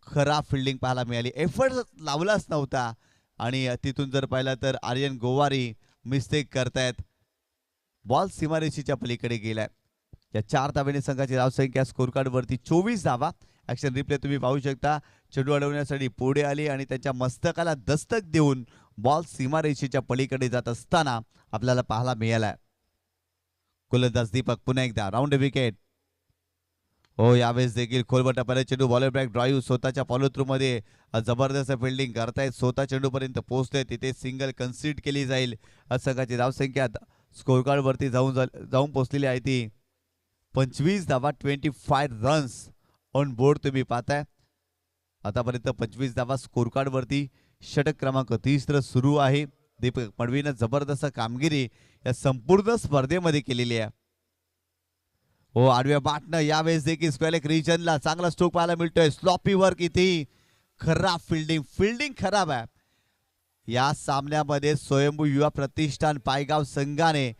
खराब फिल्डिंग पाहायला मिळाली. एफर्ट लावलाच नव्हता आणि तिथून जर पाहिलं तर आर्यन गोवारी मिस्टेक करतायत. बॉल सीमारेषेच्या पलीकडे गेलाय. या 4 धावेने संघाची धावसंख्या स्कोर कार्ड वरती 24 धावा. ऍक्शन रिप्ले तुम्ही पाहू शकता. चेंडू अडवण्यासाठी पुढे आली आणि त्यांच्या मस्तकाला दस्तक देऊन बॉल सीमारेषेच्या पलीकडे जात असताना आपल्याला पाहायला मिळालाय. गोलंदाज दीपक पुन्हा एकदा राऊंड विकेट. यावेळेस देखील खोलवटापर्यंत चेंडू बॉलर बॅक ड्राईव्ह स्वतःच्या फॉलो थ्रू मध्ये जबरदस्त फिल्डिंग करतायत. स्वतः चेंडूपर्यंत पोहोचते, तिथे सिंगल कन्सिड केली जाईल. संघाची धावसंख्या स्कोर कार्ड वरती जाऊन पोहोचलेली आहे ती 25 धावा, 25 रन्स ऑन बोर्ड तुम्ही पाहताय. आतापर्यंत 25 धावा स्कोर कार्ड वरती. षटक क्रमांक 30 सुरू आहे. दीपक मडवीनं जबरदस्त कामगिरी या संपूर्ण स्पर्धेमध्ये केलेली आहे. आडव्या बाटनं यावेळेस देखील स्क्वेअर रिजनला चांगला स्ट्रोक पाहायला मिळतोय. स्लॉपी वर्क, इथे खराब फिल्डिंग खराब आहे. या सामन्यामध्ये स्वयंभू युवा प्रतिष्ठान पायगाव संघाने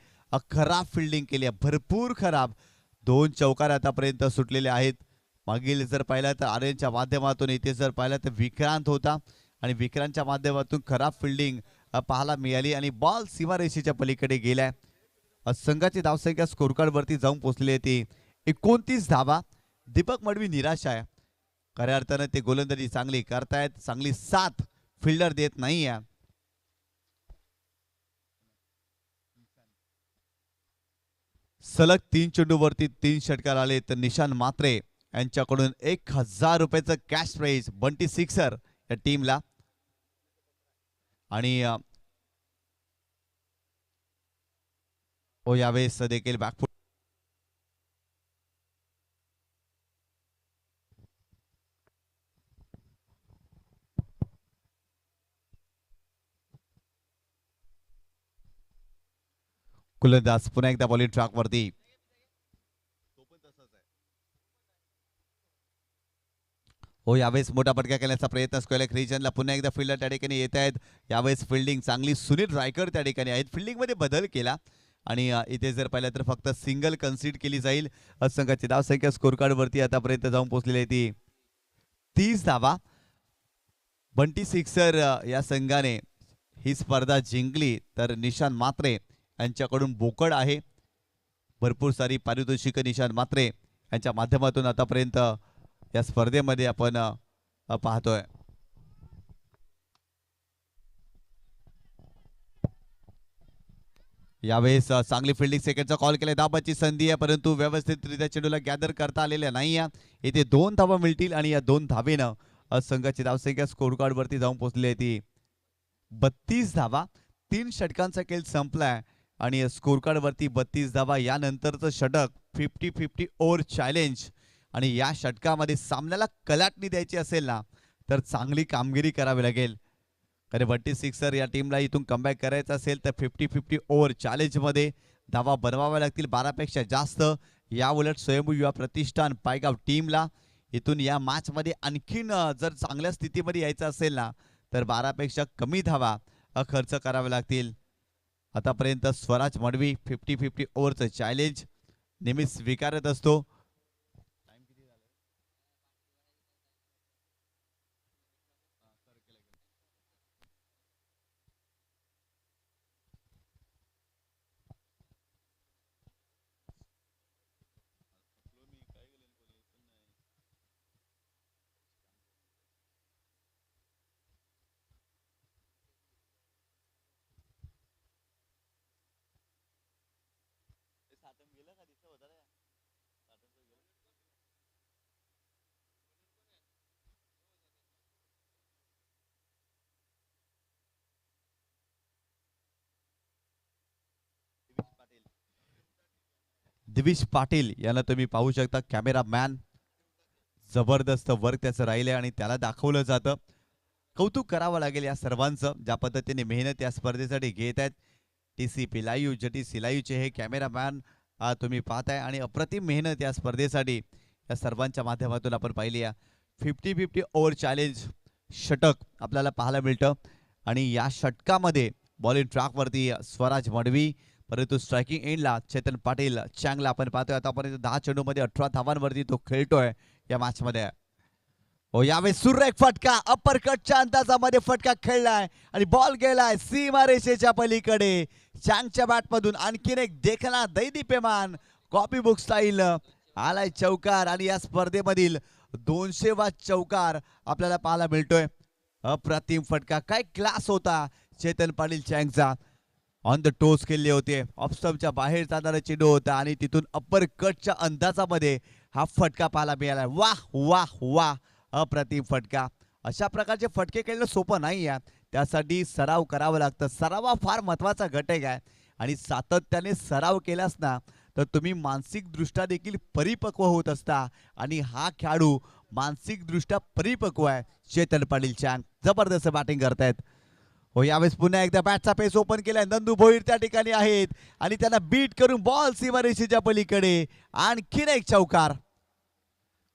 खराब फिल्डिंग केली आहे, भरपूर खराब. 2 चौकार आतापर्यंत सुटलेले आहेत. मागील जर पाहिलं तर आर्यनच्या माध्यमातून, इथे जर पाहिलं तर विक्रांत होता आणि विक्रांतच्या माध्यमातून खराब फिल्डिंग पाहायला मिळाली आणि बॉल सीमारेषेच्या पलीकडे गेलाय. संघाची धावसंख्या स्कोर कार्ड वरती जाऊन पोहोचली आहे ती 29 धावा. दीपक मडवी निराश आहे. खऱ्या अर्थानं ते गोलंदाजी चांगली करतायत, चांगली साथ फिल्डर देत नाहीये. सलग 3 चेंडूवरती 3 षटकार आले तर निशान मात्रे यांच्याकडून 1000 रुपयाचं कॅश प्राइज बंटी सिक्सर या टीमला. आणि यावेळेस देखील बॅकफुट गोलंदाज पुन्हा एकदा बॉलिंग ट्रॅक वरती. यावेळेस मोठा फटका केल्याचा प्रयत्न स्क्वेअर रिजनला पुन्हा एकदा फिल्डर त्या ठिकाणी येत आहेत. यावेळेस फिल्डिंग चांगली, सुनील रायकर त्या ठिकाणी आहेत. फिल्डिंग मध्ये बदल केला आणि इथे जर पाहिलं तर फक्त सिंगल कन्सिड केली जाईल. संघाची धावसंख्या स्कोर कार्ड वरती आतापर्यंत जाऊन पोहोचलेली आहे ती 30 धावा. बंटी सिक्सर या संघाने ही स्पर्धा जिंकली तर निशान मात्रे यांच्याकडून बोकड आहे. भरपूर सारी पारितोषिक निशान मात्रे यांच्या माध्यमातून आतापर्यंत या स्पर्धेमध्ये आपण पाहतोय. यावेळेस चांगली फिल्डिंग, सेकंडचा कॉल केलाय. धाबाची संधी आहे, परंतु व्यवस्थितरित्या चेंडूला गॅदर करता आलेल्या नाही आहे. इथे 2 धावा मिळतील आणि या 2 धावेनं संघाची धावसंख्या स्कोर कार्ड वरती जाऊन पोहोचली आहे ती 32 धावा. 3 षटकांचा खेळ संपलाय आणि स्कोर कार्ड वरती 32 धावा. यानंतरचं षटक 50-50 ओव्हर चॅलेंज आणि या षटकामध्ये सामन्याला कलाटणी द्यायची असेल ना तर चांगली कामगिरी करावी लागेल. कारण बंटी सिक्सर या टीमला इथून कमबॅक करायचं असेल तर 50-50 ओव्हर चॅलेंजमध्ये धावा बनवाव्या लागतील 12 पेक्षा जास्त. या उलट स्वयंभू युवा प्रतिष्ठान पायगाव टीमला इथून या मॅचमध्ये आणखीन जर चांगल्या स्थितीमध्ये यायचं असेल ना तर 12 पेक्षा कमी धावा खर्च करावे लागतील. आतापर्यंत स्वराज मडवी 50-50 ओव्हरचं चॅलेंज नेहमी स्वीकारत असतो. दिविश पाटील यांना तुम्ही पाहू शकता. कॅमेरामॅन जबरदस्त वर्क त्याचं राहिलंय आणि त्याला दाखवलं जातं. कौतुक करावं लागेल या सर्वांचं, ज्या पद्धतीने मेहनत या स्पर्धेसाठी घेत आहेत. TCP लाईव्ह, JTC लाईव्हचे हे कॅमेरामॅन तुम्ही पाहताय आणि अप्रतिम मेहनत या स्पर्धेसाठी या सर्वांच्या माध्यमातून आपण पाहिली आहे. 50-50 ओव्हर चॅलेंज षटक आपल्याला पाहायला मिळतं आणि या षटकामध्ये बॉलिंग ट्रॅकवरती स्वराज मडवी, परंतु स्ट्रायकिंग एंडला चेतन पाटील चांगला आपण पाहतोय. आतापर्यंत 10 चेंडूमध्ये 18 धावांवरती तो खेळतोय या मॅच मध्ये. हो, यावेळी सुरेख फटका अप्परकटच्या अंदाजामध्ये फटका खेळलाय आणि बॉल गेलाय सीमारेषेच्या पलीकडे. चांगच्या बॅट मधून आणखीन एक देखना दैदीप्यमान कॉपी बुक स्टाईल आलाय चौकार आणि या स्पर्धेमधील 200वा चौकार आपल्याला पाहायला मिळतोय. अप्रतिम फटका, काय क्लास होता चेतन पाटील चँगचा. ऑन द टोस केले होते, ऑफस्टमच्या बाहेर जाणारा चेंडू होता आणि तिथून अप्पर कटच्या अंदाजामध्ये हा फटका पाहायला मिळाला. वाह वाह वाह, अप्रतिम फटका. अशा प्रकारचे फटके खेळणं सोपं नाही आहे, त्यासाठी सराव करावा लागतं. सराव फार महत्वाचा घटक आहे आणि सातत्याने सराव केलास ना तर तुम्ही मानसिकदृष्ट्या देखील परिपक्व होत असता आणि हा खेळाडू मानसिकदृष्ट्या परिपक्व आहे. चेतन पाटील चांग जबरदस्त बॅटिंग करतायत. हो, यावेळेस पुन्हा एकदा बॅटचा पेस ओपन केलाय. नंदू भोईर त्या ठिकाणी आहेत आणि त्यांना बीट करून बॉल सीमारेषेच्या पलीकडे आणखीन एक चौकार.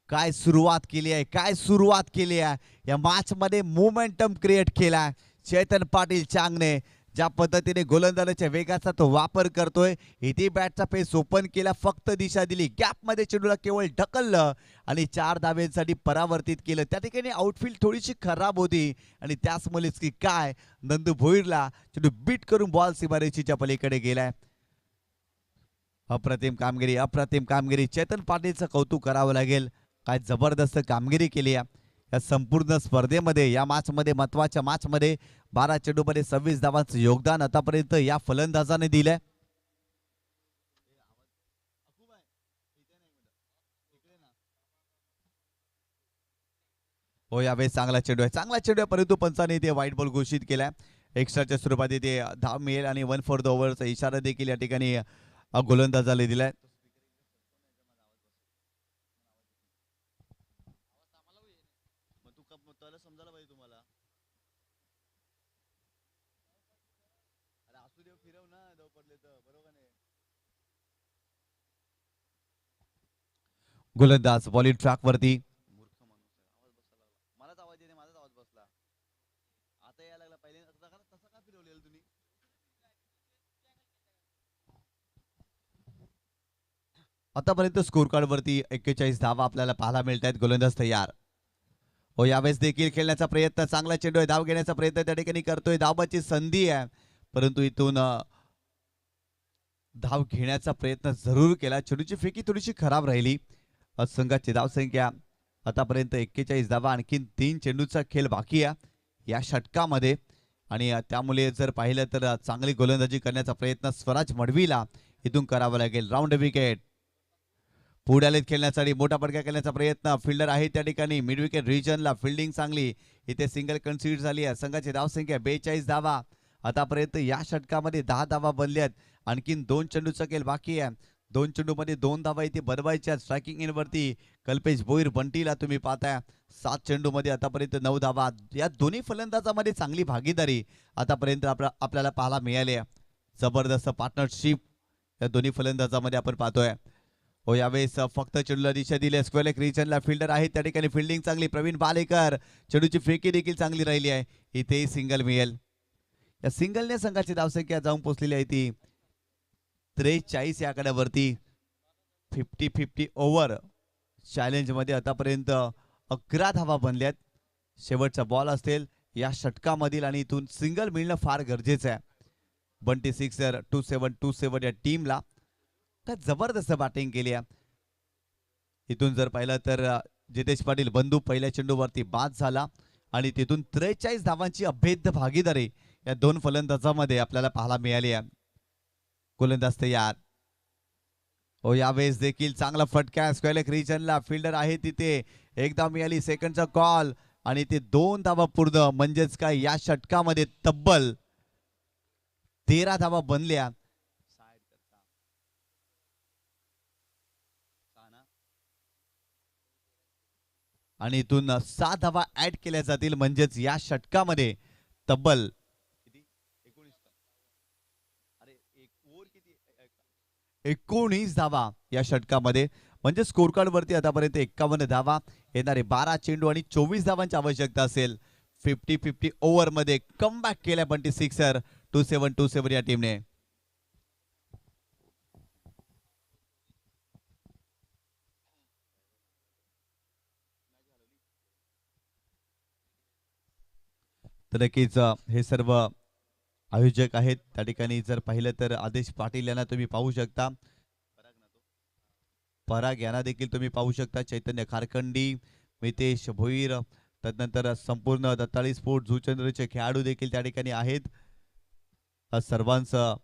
काय सुरुवात केली आहे, काय सुरुवात केली आहे. या मॅच मध्ये मोमेंटम क्रिएट केलाय चेतन पाटील चांगने. ज्या पद्धतीने गोलंदाजाच्या वेगाचा तो वापर करतोय, इथे बॅटचा पेस ओपन केला, फक्त दिशा दिली, गॅप मध्ये चेंडूला केवळ ढकललं आणि 4 धाब्यांसाठी परावर्तित केलं. त्या ठिकाणी आउटफील्ड थोडीशी खराब होती आणि त्याचमुळेच की काय नंदू भोईरला चेंडू बीट करून बॉल सीमारेषेच्या पलीकडे गेलाय. अप्रतिम कामगिरी, अप्रतिम कामगिरी. चेतन पाटीलचं कौतुक करावं लागेल. काय जबरदस्त कामगिरी केली आहे या संपूर्ण स्पर्धेमध्ये. या मॅच मध्ये, महत्वाच्या मॅच मध्ये 12 चेंडूमध्ये 26 धावांचं योगदान आतापर्यंत या फलंदाजाने दिलंय. हो, यावेळेस चांगला चेंडू आहे, चांगला चेंडू आहे, परंतु पंचाने ते व्हाईट बॉल घोषित केलाय. एक्स्ट्राच्या स्वरूपात ते धाव मिळेल आणि 1 फॉर द ओव्हरचा इशारा देखील या ठिकाणी गोलंदाजाला दिलाय. समजायला पाहिजे तुम्हाला. अरे असू दे, फिरव ना दव पडले तर, बरोबर नाही. गोलंदाज बॉलिंग ट्रॅक वरती. मूर्ख माणूस आहे, आवाज बसला लागला. मलाच आवाज येते, माझाच आवाज बसला. आता यायला लागला. पहिले तसं का फिरवलेलं तुम्ही? आतापर्यंत स्कोर कार्ड वरती 41 धावा आपल्याला पाहायला मिळत आहेत. गोलंदाज तयार. हो, यावेळेस देखील खेळण्याचा प्रयत्न, चांगला चेंडू आहे, धाव घेण्याचा प्रयत्न त्या ठिकाणी करतोय. धावाची संधी आहे, परंतु इथून धाव घेण्याचा प्रयत्न जरूर केला. चेंडूची फेकी थोडीशी खराब राहिली. संघाची धावसंख्या आतापर्यंत 41 धावा, आणखीन 3 चेंडूचा खेळ बाकी आहे या षटकामध्ये आणि त्यामुळे जर पाहिलं तर चांगली गोलंदाजी करण्याचा प्रयत्न स्वराज मडवीला इथून करावा लागेल. Round wicket. पुढालीत खेळण्यासाठी मोठा फटका खेळण्याचा प्रयत्न. फिल्डर आहे त्या ठिकाणी. मिड विकेट रिजनला फिल्डिंग चांगली. इथे सिंगल कन्सिडर झाली आहे. संघाची धावसंख्या 42 धावा. आतापर्यंत या षटकामध्ये 10 धावा बनल्यात. आणखीन 2 चेंडूचा खेळ बाकी आहे. 2 चेंडूमध्ये 2 धावा इथे बनवायच्या. स्ट्रायकिंग एंडवरती कल्पेश भोईर बंटीला तुम्ही पाहताय. 7 चेंडूमध्ये आतापर्यंत 9 धावा. या दोन्ही फलंदाजामध्ये चांगली भागीदारी आतापर्यंत आपल्याला पाहायला मिळाली आहे. जबरदस्त पार्टनरशिप या दोन्ही फलंदाजामध्ये आपण पाहतोय. हो, यावेळेस फक्त चेंडूला दिशा दिली. स्क्वेअर लेग रिजनला फिल्डर आहे त्या ठिकाणी. फिल्डिंग चांगली. प्रवीण बालेकर. चेंडूची फेकी देखील चांगली राहिली आहे. इथे सिंगल मिळेल. या सिंगलने संघाची धावसंख्या जाऊन पोहोचलेली आहे ती 43 या आकड्यावरती. 50-50 ओव्हर चॅलेंज मध्ये आतापर्यंत 11 धावा बनल्यात. शेवटचा बॉल असेल या षटकामधील आणि इथून सिंगल मिळणं फार गरजेचं आहे. बंटी सिक्सर 27-27 या टीमला. काय जबरदस्त बॅटिंग केली आहे. इथून जर पाहिलं तर जितेश पाटील बंधू पहिल्या चेंडूवरती बाद झाला आणि तिथून 43 धावांची अभेद्य भागीदारी या 2 फलंदाजामध्ये आपल्याला पाहायला मिळाली आहे. गोलंदाज तयार. हो, यावेळेस देखील चांगला फटका. स्क्वेअर लेग रिजनला फिल्डर आहे तिथे. एकदा मिळाली. सेकंडचा कॉल आणि ते 2 धावा पूर्ण. म्हणजेच काय या षटकामध्ये तब्बल 13 धावा बनल्या. आणि इथून 6 धावा ऍड केल्या जातील म्हणजेच या षटकामध्ये तब्बल 19 धावा या षटकामध्ये म्हणजे स्कोर कार्ड वरती आतापर्यंत 51 धावा येणारे 12 चेंडू आणि 24 धावांची आवश्यकता असेल. 50-50 ओव्हर मध्ये कमबॅक केल्या बंटी सिक्सर 2727 या टीमने. तर नक्कीच हे सर्व आयोजक आहेत त्या ठिकाणी जर पाहिलं तर आदेश पाटील यांना तुम्ही पाहू शकता, पराग यांना देखील तुम्ही पाहू शकता, चैतन्य खारखंडी, मितेश भोईर, तदनंतर संपूर्ण दत्ताळी स्पोर्ट जुचंद्रचे खेळाडू देखील त्या ठिकाणी आहेत. सर्वांचं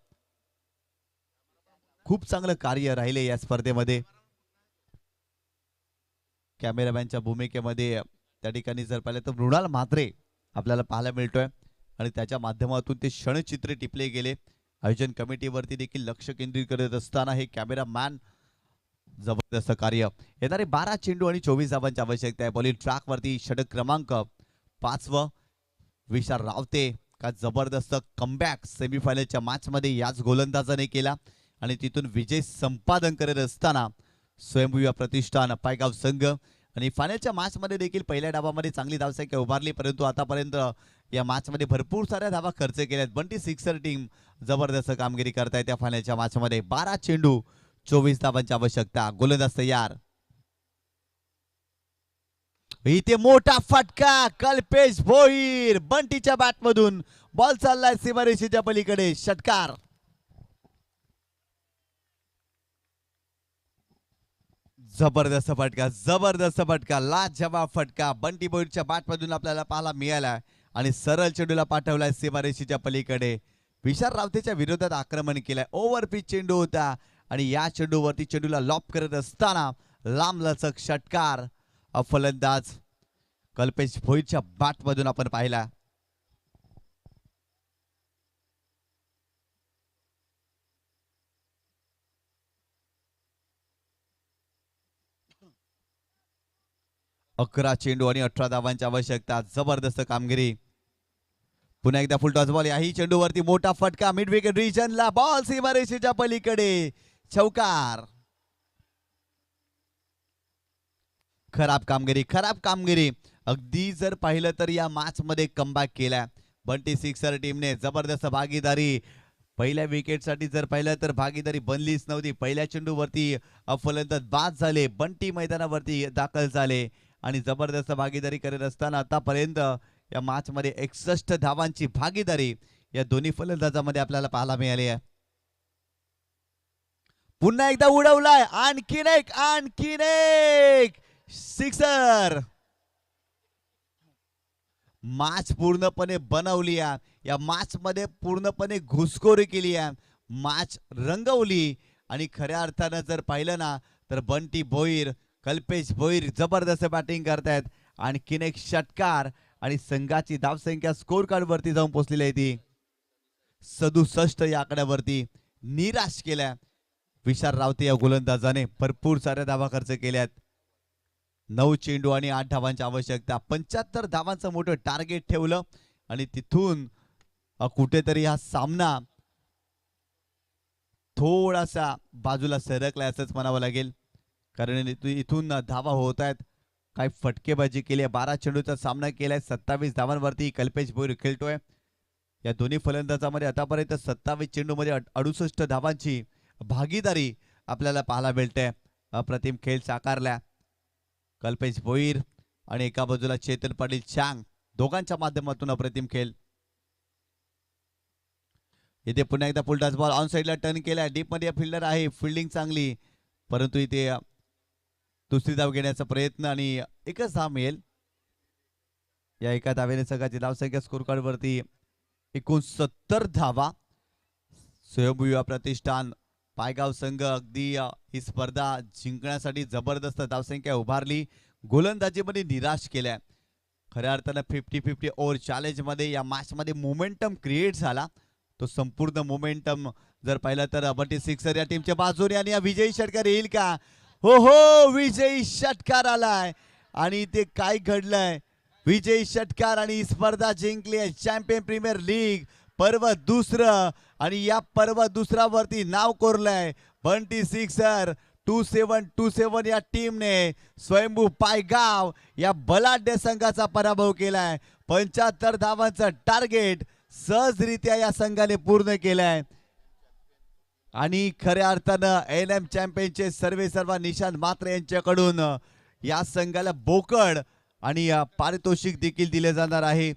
खूप चांगलं कार्य राहिले या स्पर्धेमध्ये. कॅमेरामॅनच्या भूमिकेमध्ये त्या ठिकाणी जर पाहिलं तर मृणाल म्हात्रे आपल्याला पाहायला मिळतोय आणि त्याच्या माध्यमातून ते क्षणचित्रे टिपले गेले. आयोजन कमिटीवरती देखील लक्ष केंद्रित करत असताना हे कॅमेरामॅन जबरदस्त कार्य. येणारे 12 चेंडू आणि 24 धावांची आवश्यकता आहे. बॉलिंग ट्रॅक वरती षटक क्रमांक 5 विशाल रावते का जबरदस्त कमबॅक सेमीफायनलच्या मॅच मध्ये याच गोलंदाजाने केला आणि तिथून विजय संपादन करत असताना स्वयंभू प्रतिष्ठान पायगाव संघ आणि फायनलच्या मॅच मध्ये देखील पहिल्या डावामध्ये चांगली धावसंख्या उभारली, परंतु आतापर्यंत या मॅच मध्ये भरपूर साऱ्या धावा खर्च केल्यात. बंटी सिक्सर टीम जबरदस्त कामगिरी करताय त्या फायनलच्या मॅच मध्ये. 12 चेंडू 24 धावांची आवश्यकता. गोलंदाज तयार. इथे मोठा फटका कल्पेश भोईर बंटीच्या बॅट मधून बॉल चाललाय सीमारेषेच्या पलीकडे. षटकार. जबरदस्त फटका, जबरदस्त फटका, लाजवाब फटका बंटी भोईरच्या बॅट मधून आपल्याला पाहायला मिळाला आणि सरळ चेंडूला पाठवलाय सीमारेषेच्या पलीकडे. विशाल रावतेच्या विरोधात आक्रमण केलंय. ओव्हर पिच चेंडू होता आणि या चेंडूवरती चेंडूला लॉप करत असताना लांब लचक षटकार. फलंदाज कल्पेश भोईरच्या बॅट मधून आपण पाहिला. अकरा चेंडू आणि 18 धावांची आवश्यकता. जबरदस्त कामगिरी. पुन्हा एकदा फुल टॉस बॉल. याही चेंडूवरती मोठा फटका मिड विकेट रिजनला. बॉल सीमारेषेच्या पलीकडे. चौकार. खराब कामगिरी, खराब कामगिरी. अगदी जर पाहिलं तर या मॅच मध्ये कमबॅक केला बंटी सिक्सर टीमने. जबरदस्त भागीदारी. पहिल्या विकेट साठी जर पाहिलं तर भागीदारी बनलीच नव्हती. पहिल्या चेंडूवरती फलंदाज बाद झाले, बंटी मैदानावरती दाखल झाले आणि जबरदस्त भागीदारी करत असताना आतापर्यंत या मॅच मध्ये 61 धावांची भागीदारी या दोन्ही फलंदाजांमध्ये आपल्याला पाहायला मिळाली आहे. पुन्हा एकदा उडवलाय. आणखीन एक सिक्सर. मॅच पूर्णपणे बनवली आहे. या मॅच मध्ये पूर्णपणे घुसखोरी केली आहे. मॅच रंगवली आणि खऱ्या अर्थानं जर पाहिलं ना तर बंटी भोईर, कल्पेश भोईर जबरदस्त बॅटिंग करतायत. आणखीन एक षटकार आणि संघाची धावसंख्या स्कोर कार्ड वरती जाऊन पोहोचलेली आहे ती 67 या आकड्यावरती. निराश केल्या विशाल रावते या गोलंदाजाने. भरपूर साऱ्या धावा खर्च केल्यात. 9 चेंडू आणि 8 धावांची आवश्यकता. 75 धावांचं मोठं टार्गेट ठेवलं आणि तिथून कुठेतरी हा सामना थोडासा बाजूला सरकला असंच म्हणावं लागेल, कारण इथून धावा होत आहेत. काय फटकेबाजी केली आहे. 12 चेंडूचा सामना केलाय. 27 धावांवरती कल्पेश भोईर खेळतोय. या दोन्ही फलंदाजांमध्ये आतापर्यंत 27 चेंडूमध्ये 68 धावांची भागीदारी आपल्याला पाहायला मिळते. अप्रतिम खेळ साकारला कल्पेश भोईर आणि एका बाजूला चेतन पाटील चांग, दोघांच्या माध्यमातून अप्रतिम खेळ. इथे पुन्हा एकदा फुल टॉस बॉल ऑन साइडला टर्न केलाय. डीप मध्ये फिल्डर आहे, फिल्डिंग चांगली, परंतु इथे दुसरी धाव घेण्याचा प्रयत्न आणि एकच धाव मिळेल. या एका धावेने संघाची धावसंख्या स्कोर कार्ड वरती 69 धावा. स्वयंभू प्रतिष्ठान पायगाव संघ अगदी ही स्पर्धा जिंकण्यासाठी जबरदस्त धावसंख्या उभारली. गोलंदाजीमध्ये निराश केल्या. खऱ्या अर्थानं 50-50 ओव्हर चॅलेंज मध्ये या मॅच मध्ये मोमेंटम क्रिएट झाला. तो संपूर्ण मोमेंटम जर पाहिलं तर बंटी सिक्सर या टीमच्या बाजूने आणि या विजयी षटकार येईल का? हो, विजयी षटकार आलाय आणि ते काय घडलंय. विजयी षटकार आणि ही स्पर्धा जिंकली आहे. चॅम्पियन प्रीमियर लीग पर्व दुसरं आणि या पर्व दुसऱ्यावरती नाव कोरलंय. बंटी सिक्सर 2727 या टीमने स्वयंभू पायगाव या बलाढ्य संघाचा पराभव केलाय. 75 धावांचं टार्गेट सहजरित्या या संघाने पूर्ण केलंय आणि खऱ्या अर्थानं LM चॅम्पियनचे सर्व निशांत मात्रे यांच्याकडून या संघाला बोकड आणि पारितोषिक देखील दिले जाणार आहे.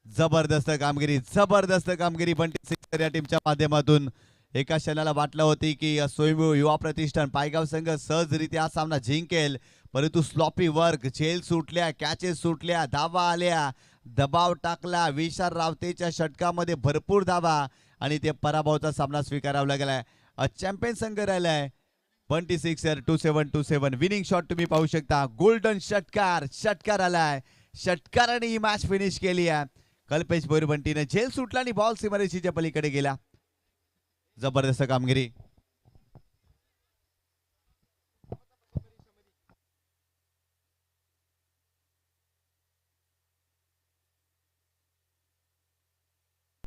जबरदस्त कामगिरी बंटी सिक्सर या टीमच्या माध्यमातून. एका क्षणाला वाटलं होती की स्वयंभू युवा प्रतिष्ठान पायगाव संघ सहजरित्या हा सामना जिंकेल, परंतु स्लॉपी वर्क, झेल सुटल्या, कॅचेस सुटल्या, धावा आल्या, दबाव टाकला, विशाल रावतेच्या षटकामध्ये भरपूर धावा आणि ते पराभवाचा सामना स्वीकारावा लागलाय. चॅम्पियन संघ राहिलाय बंटी सिक्सर 2727. विनिंग शॉट तुम्ही पाहू शकता. गोल्डन षटकार आलाय. षटकाराने ही मॅच फिनिश केली आहे. कल्पेश बोरबंटीने झेल सुटला आणि बॉल सीमारेषेच्या पलीकडे गेला. जबरदस्त कामगिरी.